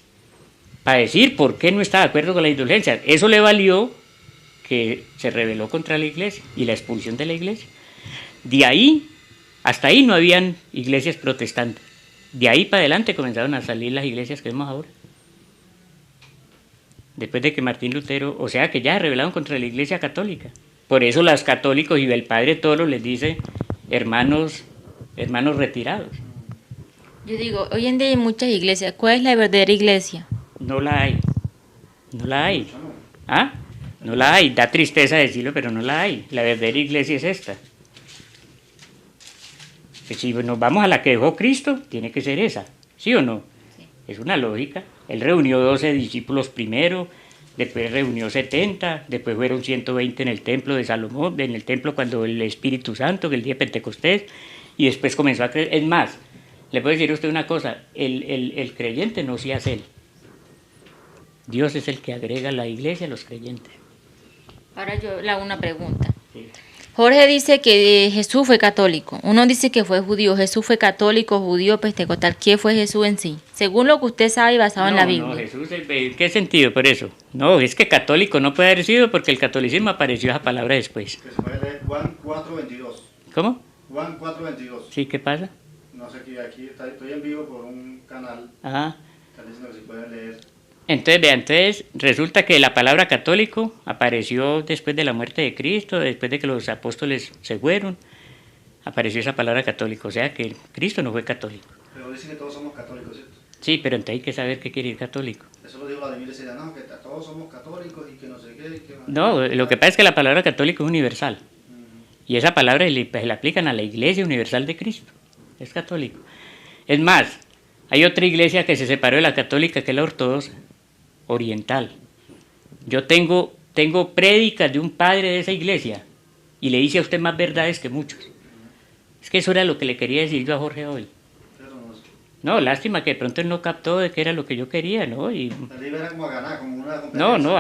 para decir por qué no estaba de acuerdo con la indulgencia. Eso le valió que se rebeló contra la iglesia y la expulsión de la iglesia. De ahí, hasta ahí no habían iglesias protestantes. De ahí para adelante comenzaron a salir las iglesias que vemos ahora. Después de que Martín Lutero, o sea que ya se rebelaron contra la iglesia católica. Por eso los católicos y el Padre Toro les dice hermanos retirados.
Yo digo, hoy en día hay muchas iglesias. ¿Cuál es la verdadera iglesia?
No la hay. No la hay. ¿Ah? No la hay. Da tristeza decirlo, pero no la hay. La verdadera iglesia es esta. Que si nos vamos a la que dejó Cristo, tiene que ser esa. ¿Sí o no?
Sí.
Es una lógica. Él reunió 12 discípulos primero, después reunió 70, después fueron 120 en el templo de Salomón, en el templo cuando el Espíritu Santo, que el día de Pentecostés, y después comenzó a creer. Es más, le puedo decir a usted una cosa, el creyente no se hace él. Dios es el que agrega a la iglesia a los creyentes.
Ahora yo le hago una pregunta.
Sí.
Jorge dice que Jesús fue católico. Uno dice que fue judío. Jesús fue católico, judío, pentecostal. ¿Qué fue Jesús en sí? Según lo que usted sabe basado en la Biblia.
No, Jesús, ¿en qué sentido por eso? No, es que católico no puede haber sido porque el catolicismo apareció esa palabra después.
Que se puede leer Juan 4:22.
¿Cómo?
Juan 4:22.
Sí, ¿qué pasa?
No sé, aquí estoy en vivo por un canal.
Ajá.
Están diciendo que se puede leer.
Entonces, vean, resulta que la palabra católico apareció después de la muerte de Cristo, después de que los apóstoles se fueron, apareció esa palabra católico, o sea que Cristo no fue católico.
Pero dicen que todos somos católicos, ¿cierto?
Sí, pero entonces hay que saber qué quiere decir católico.
Eso lo dijo Vladimir Cerda, no, que todos somos católicos y que no sé qué. Que
No, lo que pasa es que la palabra católico es universal, y esa palabra se la aplican a la Iglesia Universal de Cristo, es católico. Es más, hay otra iglesia que se separó de la católica, que es la ortodoxa, oriental. Yo tengo prédicas de un padre de esa iglesia y le dice a usted más verdades que muchos. Es que eso era lo que le quería decir yo a Jorge hoy. No, lástima que de pronto él no captó de qué era lo que yo quería, ¿no? Y
era como a ganar, como una competencia.
no,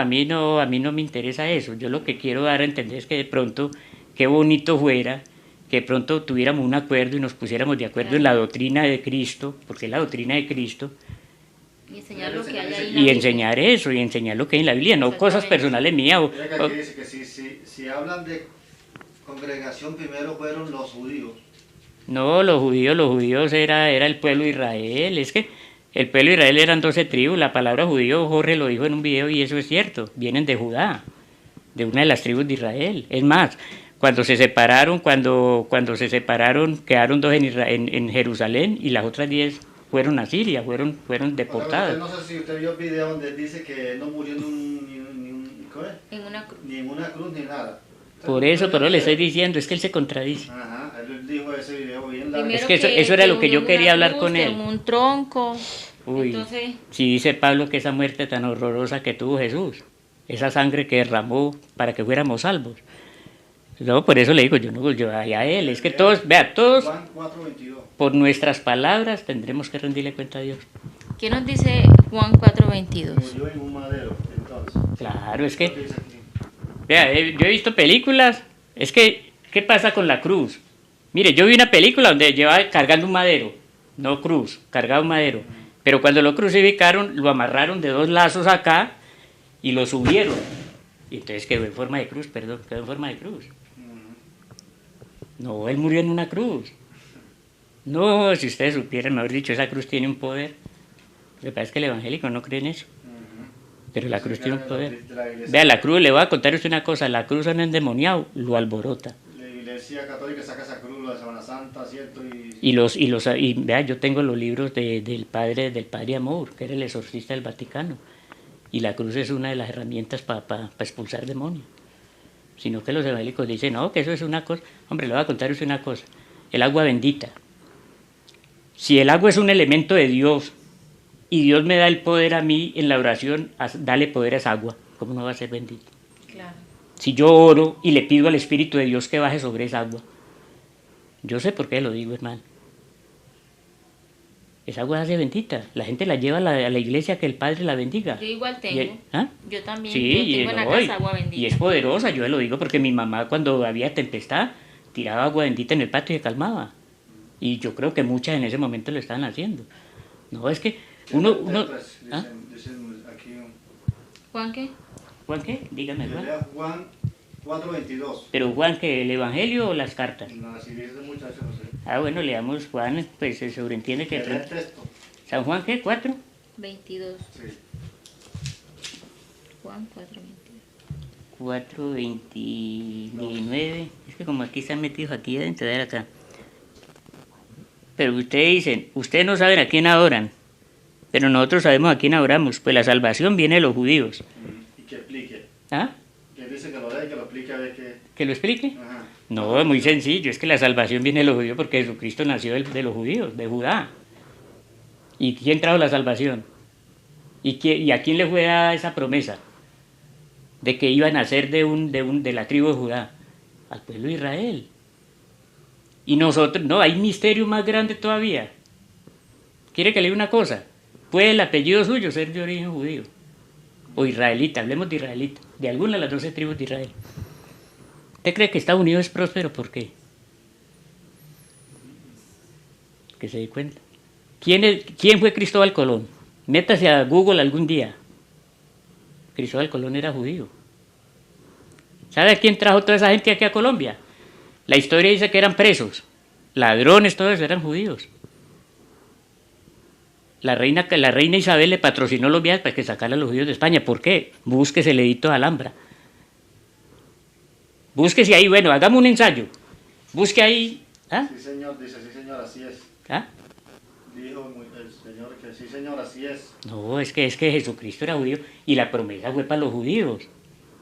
a mí no me interesa eso. Yo lo que quiero dar a entender es que de pronto, qué bonito fuera que de pronto tuviéramos un acuerdo y nos pusiéramos de acuerdo en la doctrina de Cristo, porque es la doctrina de Cristo.
Y enseñar lo que hay ahí.
Y enseñar eso, y enseñar lo que hay en la Biblia, no cosas personales mías.
Mira que aquí dice que si hablan de congregación, primero fueron los judíos.
No, los judíos era el pueblo de Israel. Es que el pueblo de Israel eran 12 tribus. La palabra judío, Jorge lo dijo en un video y eso es cierto, vienen de Judá. de una de las tribus de Israel. Es más, cuando se separaron, quedaron dos en Jerusalén y las otras 10 fueron a Siria, fueron deportadas.
No sé si usted vio el video donde dice que no murió ni en una cruz ni nada.
Por eso, pero le estoy diciendo, es que él se contradice.
Ajá, él dijo ese video bien largo.
Es que eso era lo que yo quería hablar con él.
En un tronco.
Uy,
Entonces,
si dice Pablo que esa muerte tan horrorosa que tuvo Jesús, esa sangre que derramó para que fuéramos salvos. No, por eso le digo, yo a él, es que todos, todos,
Juan 4:22.
por nuestras palabras tendremos que rendirle cuenta a Dios.
¿qué nos dice Juan 4:22?
Murió en un madero, entonces.
Claro, es que,
¿Qué dice aquí?
vea, yo he visto películas, es que, ¿qué pasa con la cruz? Mire, yo vi una película donde llevaba cargando un madero, no cruz, cargaba un madero, pero cuando lo crucificaron, lo amarraron de 2 lazos acá y lo subieron. Y entonces quedó en forma de cruz, quedó en forma de cruz. No, él murió en una cruz. No, si ustedes supieran, mejor dicho, esa cruz tiene un poder. Lo que pasa es que el evangélico no cree en eso. Pero la cruz tiene un poder. Vea, la cruz, le voy a contar usted una cosa, la cruz a un endemoniado lo alborota.
La iglesia católica saca esa cruz, la de Semana Santa, ¿cierto?
Y vea, yo tengo los libros del padre Amor, que era el exorcista del Vaticano. Y la cruz es una de las herramientas para expulsar demonios. Sino que los evangélicos dicen, no, que eso es una cosa. Hombre, le voy a contar usted una cosa. El agua bendita. Si el agua es un elemento de Dios y Dios me da el poder a mí en la oración, dale poder a esa agua, ¿cómo no va a ser bendita?
Claro.
Si yo oro y le pido al Espíritu de Dios que baje sobre esa agua, yo sé por qué lo digo, hermano. Esa agua hace bendita. La gente la lleva a la iglesia que el Padre la bendiga.
Yo igual tengo.
¿Ah?
Yo también.
Sí,
yo tengo en la casa agua bendita.
y es poderosa, yo lo digo porque mi mamá cuando había tempestad tiraba agua bendita en el patio y se calmaba. Y yo creo que muchas en ese momento lo estaban haciendo. No, es que uno ¿ah?
Dicen aquí,
¿Juan qué?
¿Juan qué? Dígame, Juan.
Juan 4:22.
Pero Juan, ¿qué? ¿El Evangelio o las cartas?
No, si dice ese muchacho, no sé.
Ah, bueno, leamos Juan, pues se sobreentiende que...
El texto.
¿San Juan qué? ¿4?
22.
Sí.
Juan 4:22.
4:29. Es que como aquí están metidos aquí adentro, de acá. Pero ustedes dicen, ustedes no saben a quién adoran, pero nosotros sabemos a quién adoramos, pues la salvación viene de los judíos.
Y que explique.
¿Ah?
Que dice que lo lea y que lo explique a ver qué.
¿Que lo explique?
Ajá.
No, es muy sencillo, es que la salvación viene de los judíos porque Jesucristo nació de los judíos, de Judá. ¿Y quién trajo la salvación? ¿Y a quién le fue dada esa promesa? De que iba a nacer de la tribu de Judá, al pueblo de Israel. Y nosotros, no, hay misterio más grande todavía. ¿Quiere que le diga una cosa? Puede el apellido suyo ser de origen judío o israelita, hablemos de israelita, de alguna de las 12 tribus de Israel. ¿Usted cree que Estados Unidos es próspero? ¿Por qué? Que se dé cuenta. ¿Quién fue Cristóbal Colón? Métase a Google algún día. Cristóbal Colón era judío. ¿Sabe quién trajo toda esa gente aquí a Colombia? La historia dice que eran presos, ladrones, todos eran judíos. La reina Isabel le patrocinó los viajes para que sacara a los judíos de España. ¿Por qué? Búsquese el edicto de Alhambra. Búsquese ahí, bueno, hagamos un ensayo. Busque ahí. ¿Ah?
Sí, señor, dice, sí, señor, así es.
¿Ah?
Dijo el señor que sí, señor, así es.
No, es que Jesucristo era judío y la promesa fue para los judíos.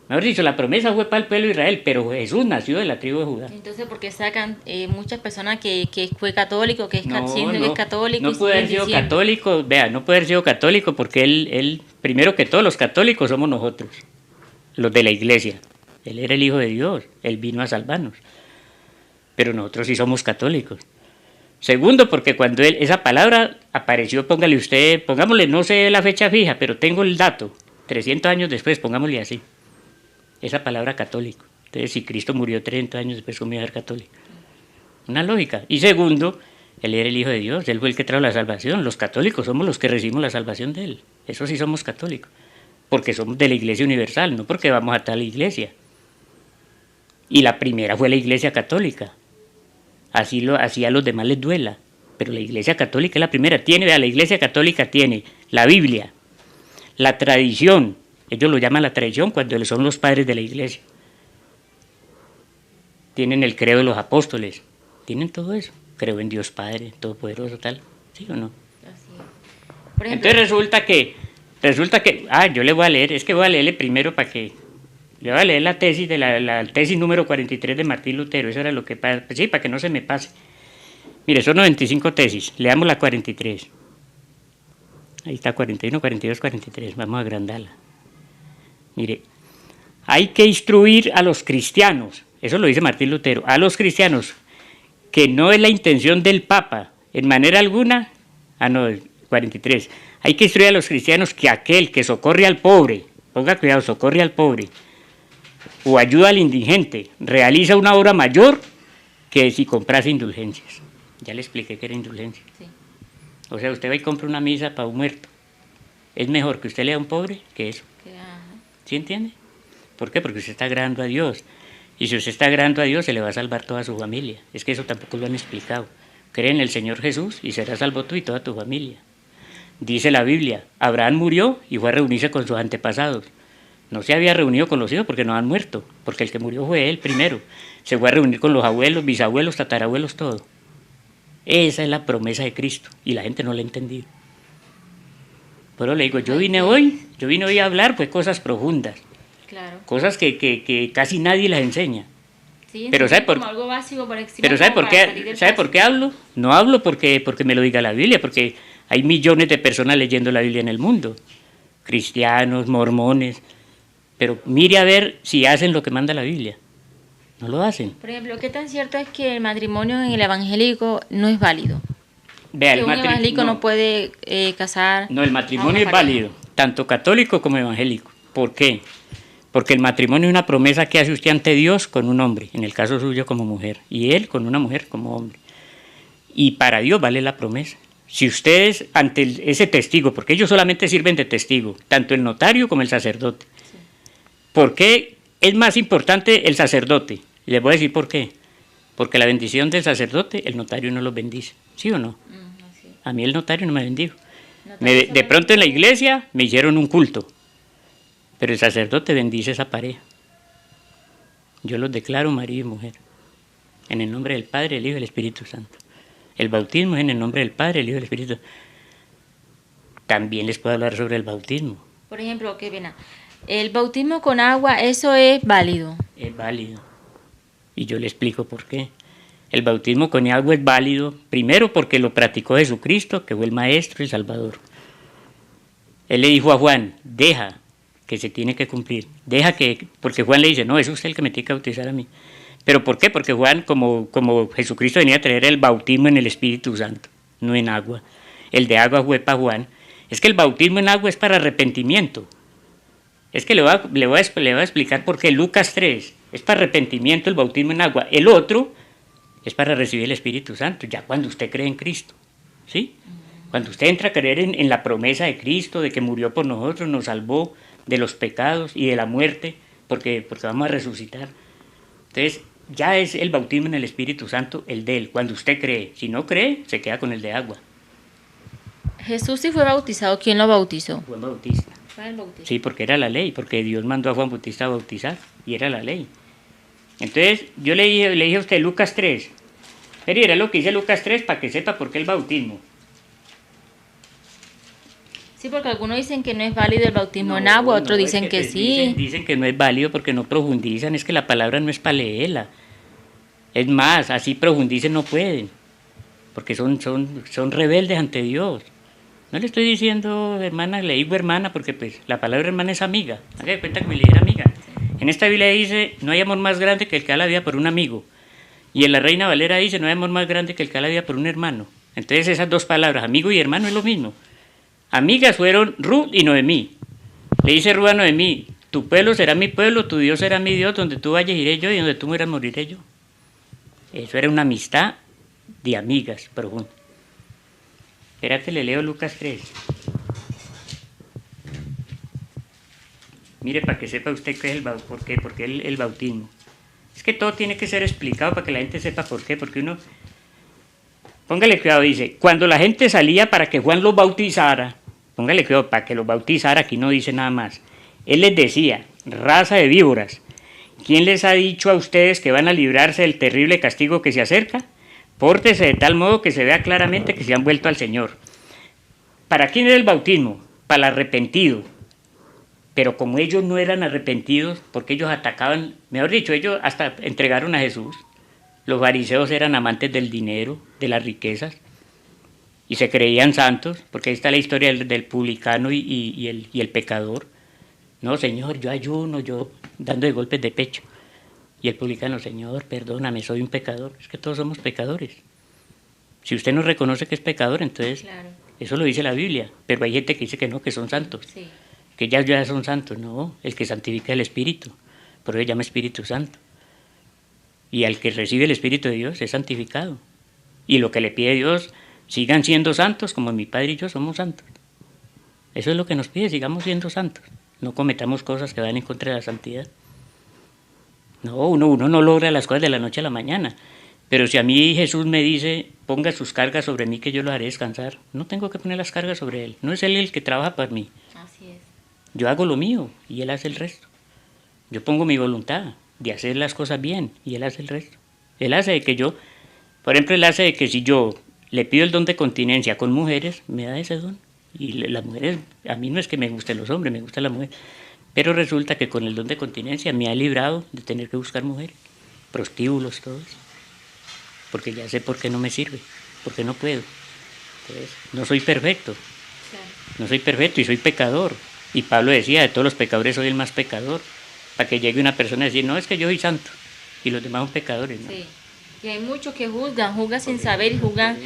Mejor dicho, la promesa fue para el pueblo de Israel, pero Jesús nació de la tribu de Judá.
Entonces, ¿por qué sacan muchas personas que fue católico, que es,
No,
que es católico?
No
y
puede haber
siguen
sido
diciendo?
católico, vea, no puede haber sido católico porque él, primero que todos los católicos somos nosotros, los de la iglesia. Él era el Hijo de Dios, él vino a salvarnos. Pero nosotros sí somos católicos. Segundo, porque cuando esa palabra apareció, pongámosle, no sé la fecha fija, pero tengo el dato, 300 años después, pongámosle así. Esa palabra católico. Entonces, si Cristo murió 30 años después, ¿cómo iba a ser católico? Una lógica. Y segundo, él era el Hijo de Dios, él fue el que trajo la salvación. Los católicos somos los que recibimos la salvación de él. Eso sí somos católicos. Porque somos de la Iglesia Universal, no porque vamos a tal iglesia. Y la primera fue la Iglesia Católica. Así a los demás les duela. Pero la Iglesia Católica es la primera. La Iglesia Católica tiene la Biblia, la tradición, Ellos lo llaman la tradición cuando son los padres de la iglesia. Tienen el credo de los apóstoles, tienen todo eso. Creo en Dios Padre, Todopoderoso, tal. ¿Sí o no?
Así es. Por ejemplo,
Entonces resulta que, yo le voy a leer, es que voy a leerle primero para que, le voy a leer la tesis de la tesis número 43 de Martín Lutero, eso era lo que pasa, sí, para que no se me pase. Mire, son 95 tesis, leamos la 43. Ahí está 41, 42, 43, vamos a agrandarla. Mire, hay que instruir a los cristianos, eso lo dice Martín Lutero, a los cristianos, que no es la intención del Papa, en manera alguna, 43, hay que instruir a los cristianos que aquel que socorre al pobre, ponga cuidado, socorre al pobre, o ayuda al indigente, realiza una obra mayor que si comprase indulgencias. Ya le expliqué que era indulgencia.
sí.
O sea, usted va y compra una misa para un muerto. Es mejor que usted le dé a un pobre que eso.
Ajá.
¿Sí entiende? ¿Por qué? Porque usted está agradando a Dios. Y si usted está agradando a Dios, se le va a salvar toda su familia. Es que eso tampoco lo han explicado. Cree en el Señor Jesús y serás salvo tú y toda tu familia. Dice la Biblia, Abraham murió y fue a reunirse con sus antepasados. No se había reunido con los hijos porque no han muerto, porque el que murió fue él primero. Se fue a reunir con los abuelos, bisabuelos, tatarabuelos, todo. Esa es la promesa de Cristo y la gente no la ha entendido. Pero le digo, yo vine hoy a hablar pues cosas profundas,
Claro.
cosas que casi nadie las enseña.
Sí,
Pero ¿sabe
como
por,
algo básico por encima,
pero ¿sabe
como
por
para salir
qué?
del
¿Sabe
paso.
por qué hablo? No hablo porque me lo diga la Biblia, porque hay millones de personas leyendo la Biblia en el mundo, cristianos, mormones, pero mire a ver si hacen lo que manda la Biblia. No lo hacen.
Por ejemplo, ¿qué tan cierto es que el matrimonio en el evangélico no es válido?
Vea,
Que un evangélico no puede casar.
No, el
a
matrimonio
una
es
pareja.
válido, tanto católico como evangélico. ¿Por qué? Porque el matrimonio es una promesa que hace usted ante Dios con un hombre, en el caso suyo como mujer, y él con una mujer como hombre. Y para Dios vale la promesa. Si ustedes ante ese testigo, porque ellos solamente sirven de testigo, tanto el notario como el sacerdote.
Sí.
¿Por qué es más importante el sacerdote? Les voy a decir por qué. Porque la bendición del sacerdote, el notario no los bendice. ¿Sí o no?
Así.
A mí el notario no me bendijo.
Notario
De
solamente-
pronto en la iglesia me hicieron un culto, pero el sacerdote bendice esa pareja. Yo los declaro marido y mujer, en el nombre del Padre, el Hijo y el Espíritu Santo. El bautismo es en el nombre del Padre, el Hijo y el Espíritu Santo. También les puedo hablar sobre el bautismo.
Por ejemplo, qué pena. El bautismo con agua, ¿eso es válido?
Es válido. Y yo le explico por qué. El bautismo con agua es válido, primero porque lo practicó Jesucristo, que fue el Maestro y el Salvador. Él le dijo a Juan, deja, que se tiene que cumplir. Deja que, porque Juan le dice, no, es usted el que me tiene que bautizar a mí. ¿Pero por qué? Porque Juan, como Jesucristo venía a traer el bautismo en el Espíritu Santo, no en agua. El de agua fue para Juan. Es que el bautismo en agua es para arrepentimiento. Es que le voy a explicar por qué. Lucas 3 es para arrepentimiento el bautismo en agua. El otro es para recibir el Espíritu Santo, ya cuando usted cree en Cristo. ¿Sí? Cuando usted entra a creer en la promesa de Cristo, de que murió por nosotros, nos salvó de los pecados y de la muerte, porque vamos a resucitar. Entonces, ya es el bautismo en el Espíritu Santo el de él, cuando usted cree. Si no cree, se queda con el de agua.
Jesús sí fue bautizado, ¿quién lo bautizó?
Juan Bautista.
Fue el bautista.
Sí, porque era la ley, porque Dios mandó a Juan Bautista a bautizar, y era la ley. Entonces, yo le dije a usted Lucas 3. Pero era lo que dice Lucas 3 para que sepa por qué el bautismo.
Sí, porque algunos dicen que no es válido el bautismo en
No,
agua,
no,
otros
es
dicen que
pues,
sí.
Dicen que no es válido porque no profundizan, es que la palabra no es para leerla. Es más, así profundicen no pueden, porque son rebeldes ante Dios. No le estoy diciendo hermana, le digo hermana, porque pues la palabra hermana es amiga. Haga de cuenta que me le dijera amiga. En esta Biblia dice, no hay amor más grande que el que da la vida por un amigo. Y en la Reina Valera dice, no hay amor más grande que el que da la vida por un hermano. Entonces esas dos palabras, amigo y hermano, es lo mismo. Amigas fueron Ruth y Noemí. Le dice Ruth a Noemí, tu pueblo será mi pueblo, tu Dios será mi Dios, donde tú vayas iré yo y donde tú mueras moriré yo. Eso era una amistad de amigas profunda. Espérate, le leo Lucas 3. Mire, para que sepa usted qué es el bautismo. Es que todo tiene que ser explicado para que la gente sepa por qué, porque uno... Póngale cuidado, dice, cuando la gente salía para que Juan los bautizara, póngale cuidado, para que los bautizara, aquí no dice nada más. Él les decía, raza de víboras, ¿quién les ha dicho a ustedes que van a librarse del terrible castigo que se acerca? Pórtese de tal modo que se vea claramente que se han vuelto al Señor. ¿Para quién era el bautismo? Para el arrepentido. Pero como ellos no eran arrepentidos, porque ellos atacaban, mejor dicho, ellos hasta entregaron a Jesús. Los fariseos eran amantes del dinero, de las riquezas, y se creían santos, porque ahí está la historia del publicano y el pecador. No, Señor, yo ayuno, yo dando de golpes de pecho. Y el publicano, Señor, perdóname, soy un pecador. Es que todos somos pecadores. Si usted no reconoce que es pecador, entonces
Claro.
eso lo dice la Biblia. Pero hay gente que dice que no, que son santos.
Sí.
Que ya son santos. No, el que santifica es el Espíritu. Por eso se llama Espíritu Santo. Y al que recibe el Espíritu de Dios es santificado. Y lo que le pide Dios, sigan siendo santos como mi Padre y yo somos santos. Eso es lo que nos pide, sigamos siendo santos. No cometamos cosas que van en contra de la santidad. No, uno no logra las cosas de la noche a la mañana. Pero si a mí Jesús me dice, ponga sus cargas sobre mí que yo lo haré descansar, no tengo que poner las cargas sobre Él. No es Él el que trabaja para mí.
Así es.
Yo hago lo mío y Él hace el resto. Yo pongo mi voluntad de hacer las cosas bien y Él hace el resto. Él hace de que yo, por ejemplo, Él hace de que si yo le pido el don de continencia con mujeres, me da ese don. Y las mujeres, a mí no es que me gusten los hombres, me gusta la mujer. Pero resulta que con el don de continencia me ha librado de tener que buscar mujeres, prostíbulos, todo eso. Porque ya sé por qué no me sirve, porque no puedo. Entonces, no soy perfecto,
Claro.
no soy perfecto y soy pecador. Y Pablo decía, de todos los pecadores soy el más pecador. Para que llegue una persona a decir, no, es que yo soy santo y los demás son pecadores. ¿No?
Sí. Y hay muchos que juzgan sin saber y juzgan,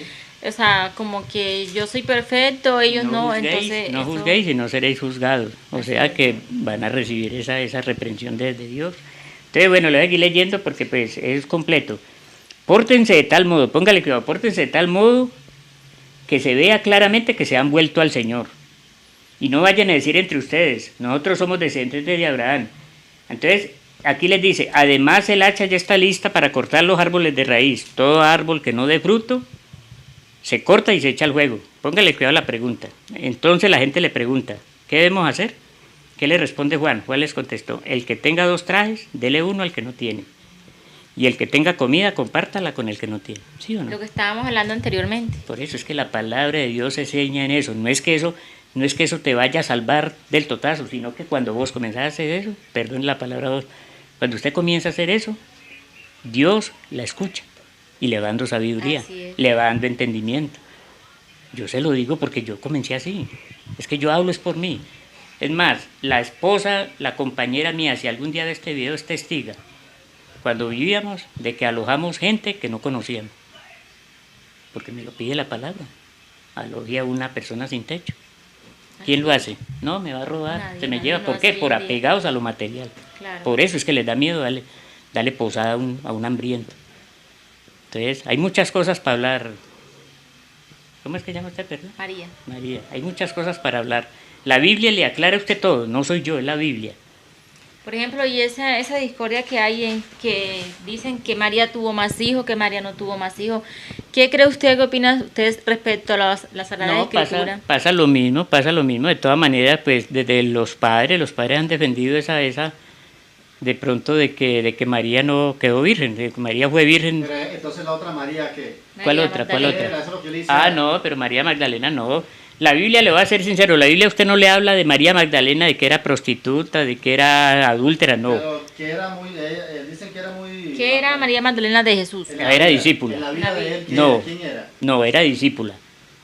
o sea, como que yo soy perfecto, ellos no,
juzguéis,
entonces...
no
eso-
juzguéis y no seréis juzgados. O
Así
sea
es.
que van a recibir esa reprensión de Dios. Entonces, bueno, lo voy a seguir leyendo porque pues es completo. Pórtense de tal modo, póngale cuidado, pórtense de tal modo que se vea claramente que se han vuelto al Señor. Y no vayan a decir entre ustedes, nosotros somos descendientes de Abraham. Entonces, aquí les dice, además el hacha ya está lista para cortar los árboles de raíz. Todo árbol que no dé fruto, se corta y se echa al fuego. Póngale cuidado a la pregunta. Entonces la gente le pregunta, ¿qué debemos hacer? ¿Qué le responde Juan? Juan les contestó, el que tenga 2 trajes, dele uno al que no tiene. Y el que tenga comida, compártala con el que no tiene. ¿Sí o no?
Lo que estábamos hablando anteriormente.
Por eso es que la palabra de Dios se enseña en eso. No es que eso te vaya a salvar del totazo, sino que cuando vos comenzás a hacer eso, perdón la palabra vos, cuando usted comienza a hacer eso, Dios la escucha y le va dando sabiduría,
Así es.
le va dando entendimiento. Yo se lo digo porque yo comencé así. Es que yo hablo es por mí. Es más, la esposa, la compañera mía, si algún día de este video es testiga, cuando vivíamos, de que alojamos gente que no conocíamos. Porque me lo pide la palabra. Alojé a una persona sin techo. ¿Quién lo hace? No, me va a robar,
Nadie,
se me
nadie
lleva.
lo
¿Por qué?
hace
Por
hoy en día.
apegados a lo material.
Claro.
Por eso es que les da miedo darle posada a un hambriento. Entonces, hay muchas cosas para hablar. ¿Cómo es que llama usted, perdón?
María.
María, hay muchas cosas para hablar. La Biblia le aclara a usted todo, no soy yo, es la Biblia.
Por ejemplo, y esa discordia que hay en que dicen que María tuvo más hijos, que María no tuvo más hijos. ¿Qué cree usted, qué opina usted respecto a la Sagrada
No,
Escritura?
pasa lo mismo. De todas maneras, pues desde los padres han defendido esa de pronto de que María no quedó virgen, de que María fue virgen.
Pero entonces la otra María, ¿qué?
¿Cuál
María
otra?
Magdalena.
Eso es lo que yo le hice.
Ah, no, pero María Magdalena no. La Biblia, le voy a ser sincero, la Biblia a usted no le habla de María Magdalena, de que era prostituta, de que era adúltera, no.
Pero que era muy, dicen que era muy...
¿Qué era María Magdalena de Jesús?
En la
Era
vida-
discípula.
En la vida de él,
No.
¿quién era?
No, era discípula.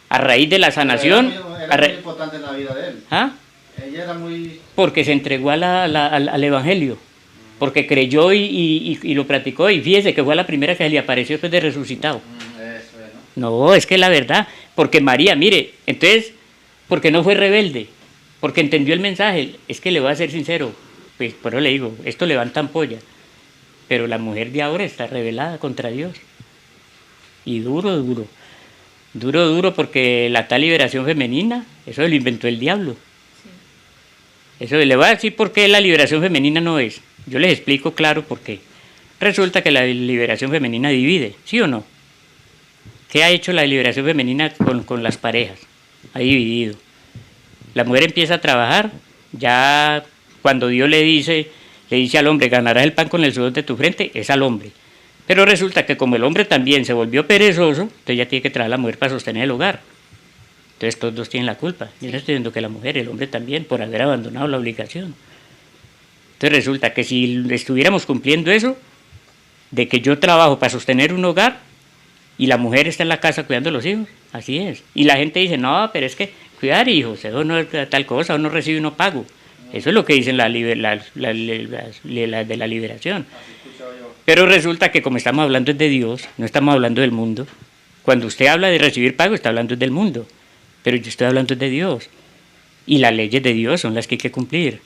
A raíz de la sanación,
Era muy importante en la vida de él.
¿ah?
Ella era muy...
Porque se entregó al Evangelio, porque creyó y lo practicó, y fíjese que fue la primera que se le apareció después de resucitado.
Eso, ¿no?
No, es que la verdad, porque María, mire, entonces, porque no fue rebelde, porque entendió el mensaje, es que le voy a ser sincero, pues por eso le digo, esto levanta ampolla, pero la mujer de ahora está rebelada contra Dios, y duro, porque la tal liberación femenina, eso lo inventó el diablo. Eso le voy a decir por qué la liberación femenina no es. Yo les explico claro por qué. Resulta que la liberación femenina divide, ¿sí o no? ¿Qué ha hecho la liberación femenina con las parejas? Ha dividido. La mujer empieza a trabajar, ya Cuando Dios le dice al hombre, ganarás el pan con el sudor de tu frente, es al hombre. Pero resulta que como el hombre también se volvió perezoso, entonces ya tiene que traer a la mujer para sostener el hogar. Entonces todos dos tienen la culpa. Yo no estoy diciendo que la mujer, el hombre también, por haber abandonado la obligación. Entonces resulta que si estuviéramos cumpliendo eso, de que yo trabajo para sostener un hogar y la mujer está en la casa cuidando a los hijos, así es. Y la gente dice, no, pero es que cuidar hijos, eso no es tal cosa, uno recibe uno pago. Eso es lo que dicen de la liberación. Pero resulta que como estamos hablando de Dios, no estamos hablando del mundo. Cuando usted habla de recibir pago, está hablando del mundo. Pero yo estoy hablando de Dios. Y las leyes de Dios son las que hay que cumplir.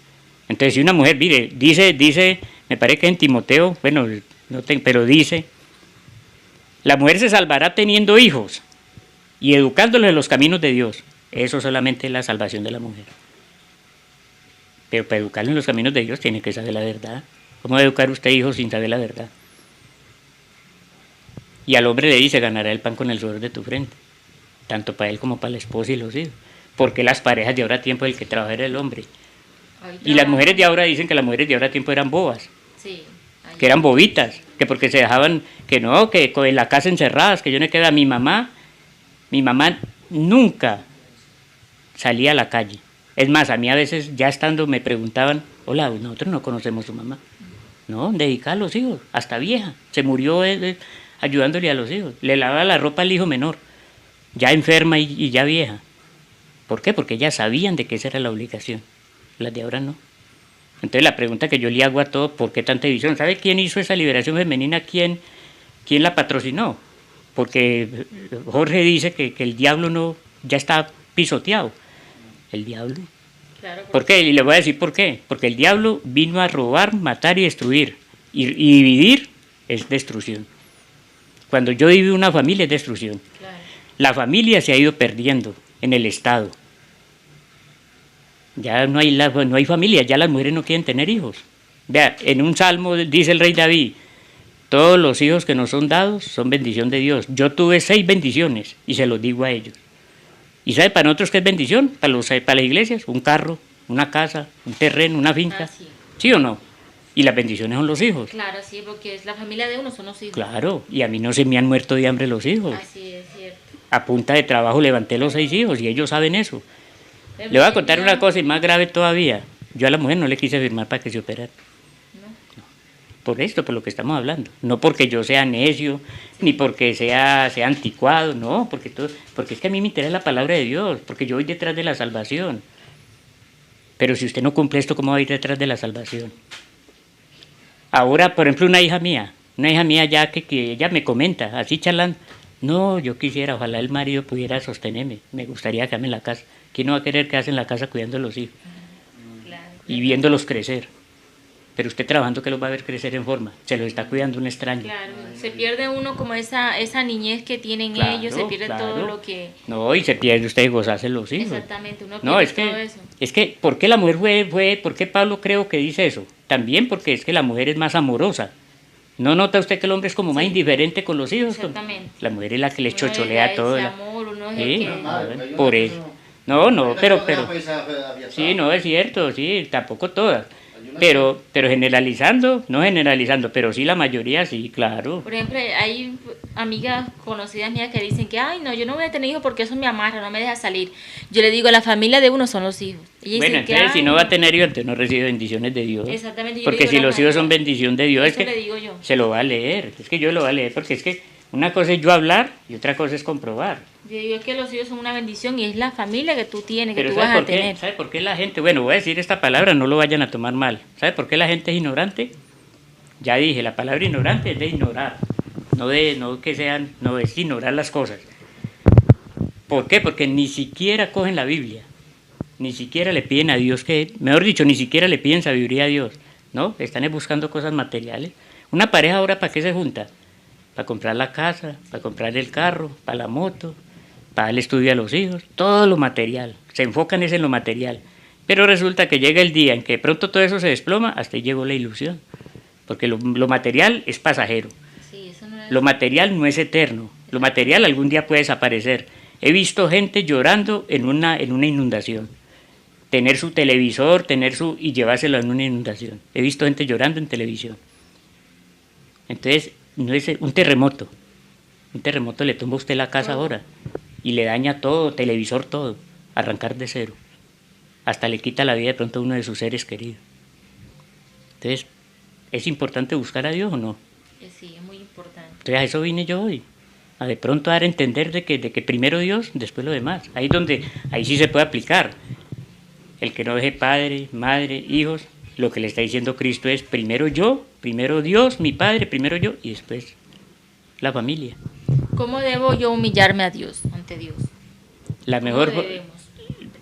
Entonces, si una mujer, mire, dice, me parece que en Timoteo, bueno, pero dice, la mujer se salvará teniendo hijos y educándolos en los caminos de Dios. Eso solamente es la salvación de la mujer. Pero para educarlos en los caminos de Dios tiene que saber la verdad. ¿Cómo va a educar usted hijos sin saber la verdad? Y al hombre le dice, ganará el pan con el sudor de tu frente. Tanto para él como para la esposa y los hijos. Porque las parejas de ahora tiempo el que trabaja era el hombre. Y las mujeres de ahora dicen que las mujeres de ahora tiempo eran bobas.
Sí.
Que eran bobitas. Que porque se dejaban, que no, que en la casa encerradas, que yo no queda. Mi mamá nunca salía a la calle. Es más, a mí a veces ya estando me preguntaban, hola, nosotros no conocemos a su mamá. No, dedicada a los hijos, hasta vieja. Se murió ayudándole a los hijos. Le lavaba la ropa al hijo menor, ya enferma y ya vieja. ¿Por qué? Porque ellas sabían de que esa era la obligación. Las de ahora no. Entonces la pregunta que yo le hago a todos, ¿por qué tanta división? ¿Sabe quién hizo esa liberación femenina? ¿Quién la patrocinó? Porque Jorge dice que el diablo no ya está pisoteado. El diablo.
Claro,
¿Por qué? Y le voy a decir por qué. Porque el diablo vino a robar, matar y destruir. Y dividir es destrucción. Cuando yo divido una familia es destrucción.
claro.
La familia se ha ido perdiendo en el Estado. Ya no hay familia, ya las mujeres no quieren tener hijos. Vea, en un salmo dice el rey David, todos los hijos que nos son dados son bendición de Dios. Yo tuve 6 bendiciones y se los digo a ellos. ¿Y sabe para nosotros qué es bendición? Para las iglesias, un carro, una casa, un terreno, una finca.
Sí.
¿Sí o no? Y las bendiciones son los hijos.
Claro, sí, porque es la familia de uno, son los hijos.
Claro, y a mí no se me han muerto de hambre los hijos.
Así es cierto.
A punta de trabajo levanté los 6 hijos y ellos saben eso. Le voy a contar una cosa y más grave todavía. Yo a la mujer no le quise firmar para que se operara. No. Por esto, por lo que estamos hablando. No porque yo sea necio, ni porque sea anticuado, no, porque es que a mí me interesa la palabra de Dios, porque yo voy detrás de la salvación. Pero si usted no cumple esto, ¿cómo va a ir detrás de la salvación? Ahora, por ejemplo, una hija mía ya que ella me comenta, así charlando, no, yo quisiera, ojalá el marido pudiera sostenerme, me gustaría quedarme en la casa. ¿Quién no va a querer quedarse en la casa cuidando a los hijos?
Claro.
Y viéndolos crecer? Pero usted trabajando, ¿qué los va a ver crecer en forma? Se los está cuidando un extraño.
Claro, se pierde uno como esa niñez que tienen
Claro,
ellos, se pierde
claro.
todo lo que...
No, y se pierde usted gozarse los hijos.
Exactamente, uno pierde
No,
todo eso.
es que, ¿por qué la mujer por qué Pablo creo que dice eso? También porque es que la mujer es más amorosa. ¿No nota usted que el hombre es como más indiferente con los hijos?
Exactamente.
La mujer es la que les
Uno es
chocholea todo.
ese amor, uno es
Sí,
el que...
por eso. No, pero, sí,
sí,
no es cierto, sí, tampoco todas. Pero generalizando, no generalizando, pero sí la mayoría, sí, claro.
Por ejemplo, hay amigas conocidas mías que dicen que, ay, no, yo no voy a tener hijos porque eso me amarra, no me deja salir. Yo le digo, la familia de uno son los hijos. Ellas
Bueno,
dicen que,
entonces si
"Ay,
no va a tener hijos, entonces no recibe bendiciones de Dios.
Exactamente. Yo
Porque
le digo
si
a la
los hijos son
mayoría.
bendición de Dios, es
Eso
que
le digo yo.
se lo va a leer. Es que yo lo voy a leer, porque es que una cosa es yo hablar y otra cosa es comprobar.
Yo digo, es que los hijos son una bendición y es la familia que tú tienes, que
Pero
tú vas
¿sabe
a
por qué?
tener.
¿Sabe por qué la gente? Bueno, voy a decir esta palabra, no lo vayan a tomar mal. ¿Sabe por qué la gente es ignorante? Ya dije, la palabra ignorante es de ignorar, no es ignorar las cosas. ¿Por qué? Porque ni siquiera cogen la Biblia, ni siquiera le piden a Dios mejor dicho, ni siquiera le piden sabiduría a Dios, ¿no? Están buscando cosas materiales. Una pareja ahora, ¿para qué se junta? Para comprar la casa, para comprar el carro, para la moto, para el estudio a los hijos, todo lo material, se enfocan en lo material. Pero resulta que llega el día en que de pronto todo eso se desploma, hasta ahí llegó la ilusión. Porque lo material es pasajero,
Sí, eso no es...
lo material no es eterno, lo material algún día puede desaparecer. He visto gente llorando en una inundación, tener su televisor, y llevárselo en una inundación. He visto gente llorando en televisión. Entonces, no es un terremoto. Un terremoto le tumba a usted la casa ahora y le daña todo, televisor, todo. Arrancar de cero. Hasta le quita la vida de pronto a uno de sus seres queridos. Entonces, ¿es importante buscar a Dios o no?
Sí, es muy importante.
Entonces, a eso vine yo hoy. A de pronto dar a entender de que primero Dios, después lo demás. Ahí sí se puede aplicar. El que no deje padre, madre, hijos, lo que le está diciendo Cristo es primero yo, primero Dios, mi Padre, primero yo y después la familia.
¿Cómo debo yo humillarme a Dios, ante Dios?
La mejor,
¿Cómo debemos?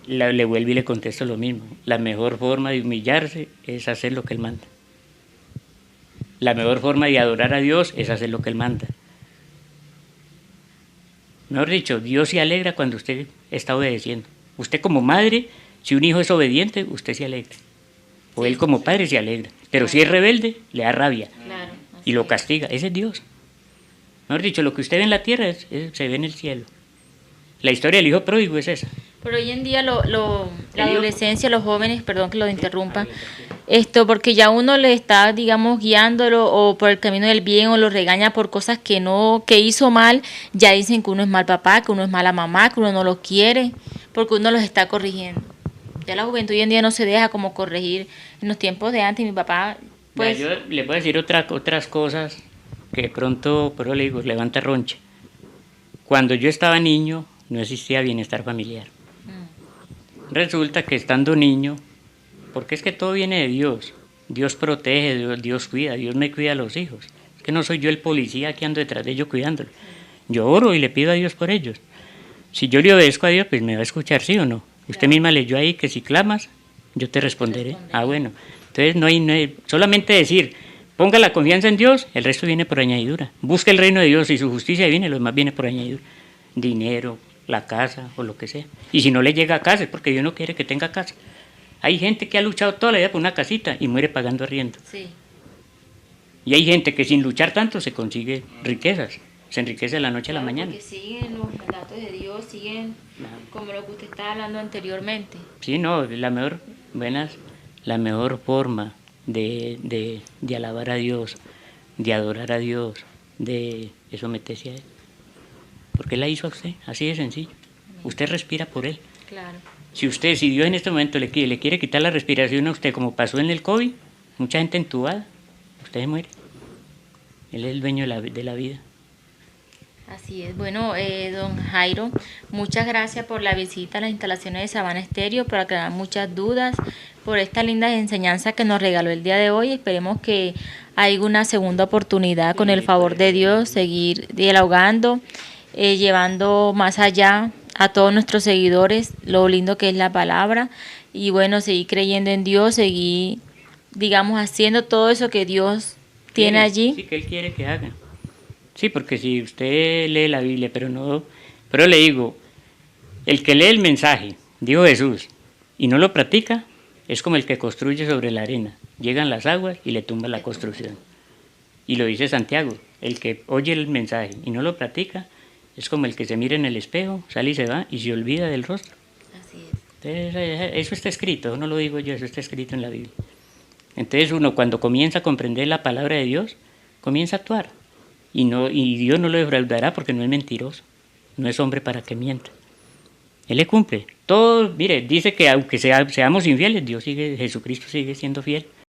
le vuelvo y le contesto lo mismo. La mejor forma de humillarse es hacer lo que Él manda. La mejor forma de adorar a Dios es hacer lo que Él manda. Mejor dicho, Dios se alegra cuando usted está obedeciendo. Usted como madre, si un hijo es obediente, usted se alegra. O él como padre se alegra. Pero si es rebelde, le da rabia.
Claro,
Y lo castiga. Ese es Dios. Mejor dicho, lo que usted ve en la tierra se ve en el cielo. La historia del hijo pródigo es esa.
Pero hoy en día la adolescencia, los jóvenes, perdón que lo interrumpa, porque ya uno le está, digamos, guiándolo o por el camino del bien o lo regaña por cosas que hizo mal, ya dicen que uno es mal papá, que uno es mala mamá, que uno no lo quiere, porque uno los está corrigiendo. Ya la juventud hoy en día no se deja como corregir. En los tiempos de antes, mi papá, pues...
Yo le puedo decir otras cosas que de pronto, pero le digo, levanta roncha. Cuando yo estaba niño, no existía bienestar familiar. Resulta que estando niño, porque es que todo viene de Dios. Dios protege, Dios cuida, Dios me cuida a los hijos. Es que no soy yo el policía que ando detrás de ellos cuidándolos. Yo oro y le pido a Dios por ellos. Si yo le obedezco a Dios, pues me va a escuchar, ¿sí o no? Usted misma leyó ahí que si clamas, yo te responderé. Ah, bueno. Entonces no hay solamente decir, ponga la confianza en Dios, el resto viene por añadidura. Busca el reino de Dios y su justicia viene, lo demás viene por añadidura. Dinero, la casa o lo que sea. Y si no le llega a casa es porque Dios no quiere que tenga casa. Hay gente que ha luchado toda la vida por una casita y muere pagando arriendo.
Sí.
Y hay gente que sin luchar tanto se consigue riquezas. Se enriquece de la noche a la mañana.
Porque siguen los mandatos de Dios, siguen como lo que usted estaba hablando anteriormente.
Sí, no, la mejor forma de alabar a Dios, de adorar a Dios, de someterse a Él. Porque Él la hizo a usted, así de sencillo. Usted respira por Él.
Claro.
Si Dios en este momento le quiere quitar la respiración a usted, como pasó en el COVID, mucha gente entubada, usted se muere. Él es el dueño de la vida.
Así es. Bueno, don Jairo, muchas gracias por la visita a las instalaciones de Sabana Estéreo, por aclarar muchas dudas, por esta linda enseñanza que nos regaló el día de hoy. Esperemos que haya una segunda oportunidad con el favor de Dios, seguir dialogando, llevando más allá a todos nuestros seguidores lo lindo que es la palabra y bueno, seguir creyendo en Dios, seguir, digamos, haciendo todo eso que Dios tiene allí.
Sí, que Él quiere que haga. Sí, porque si usted lee la Biblia, pero le digo, el que lee el mensaje, dijo Jesús, y no lo practica, es como el que construye sobre la arena. Llegan las aguas y le tumba la construcción. Y lo dice Santiago, el que oye el mensaje y no lo practica, es como el que se mira en el espejo, sale y se va y se olvida del rostro.
Así es.
Entonces, eso está escrito, no lo digo yo, eso está escrito en la Biblia. Entonces uno cuando comienza a comprender la palabra de Dios, comienza a actuar. Y Dios no lo defraudará porque no es mentiroso, no es hombre para que mienta. Él le cumple. Todo, mire, dice que aunque seamos infieles, Jesucristo sigue siendo fiel.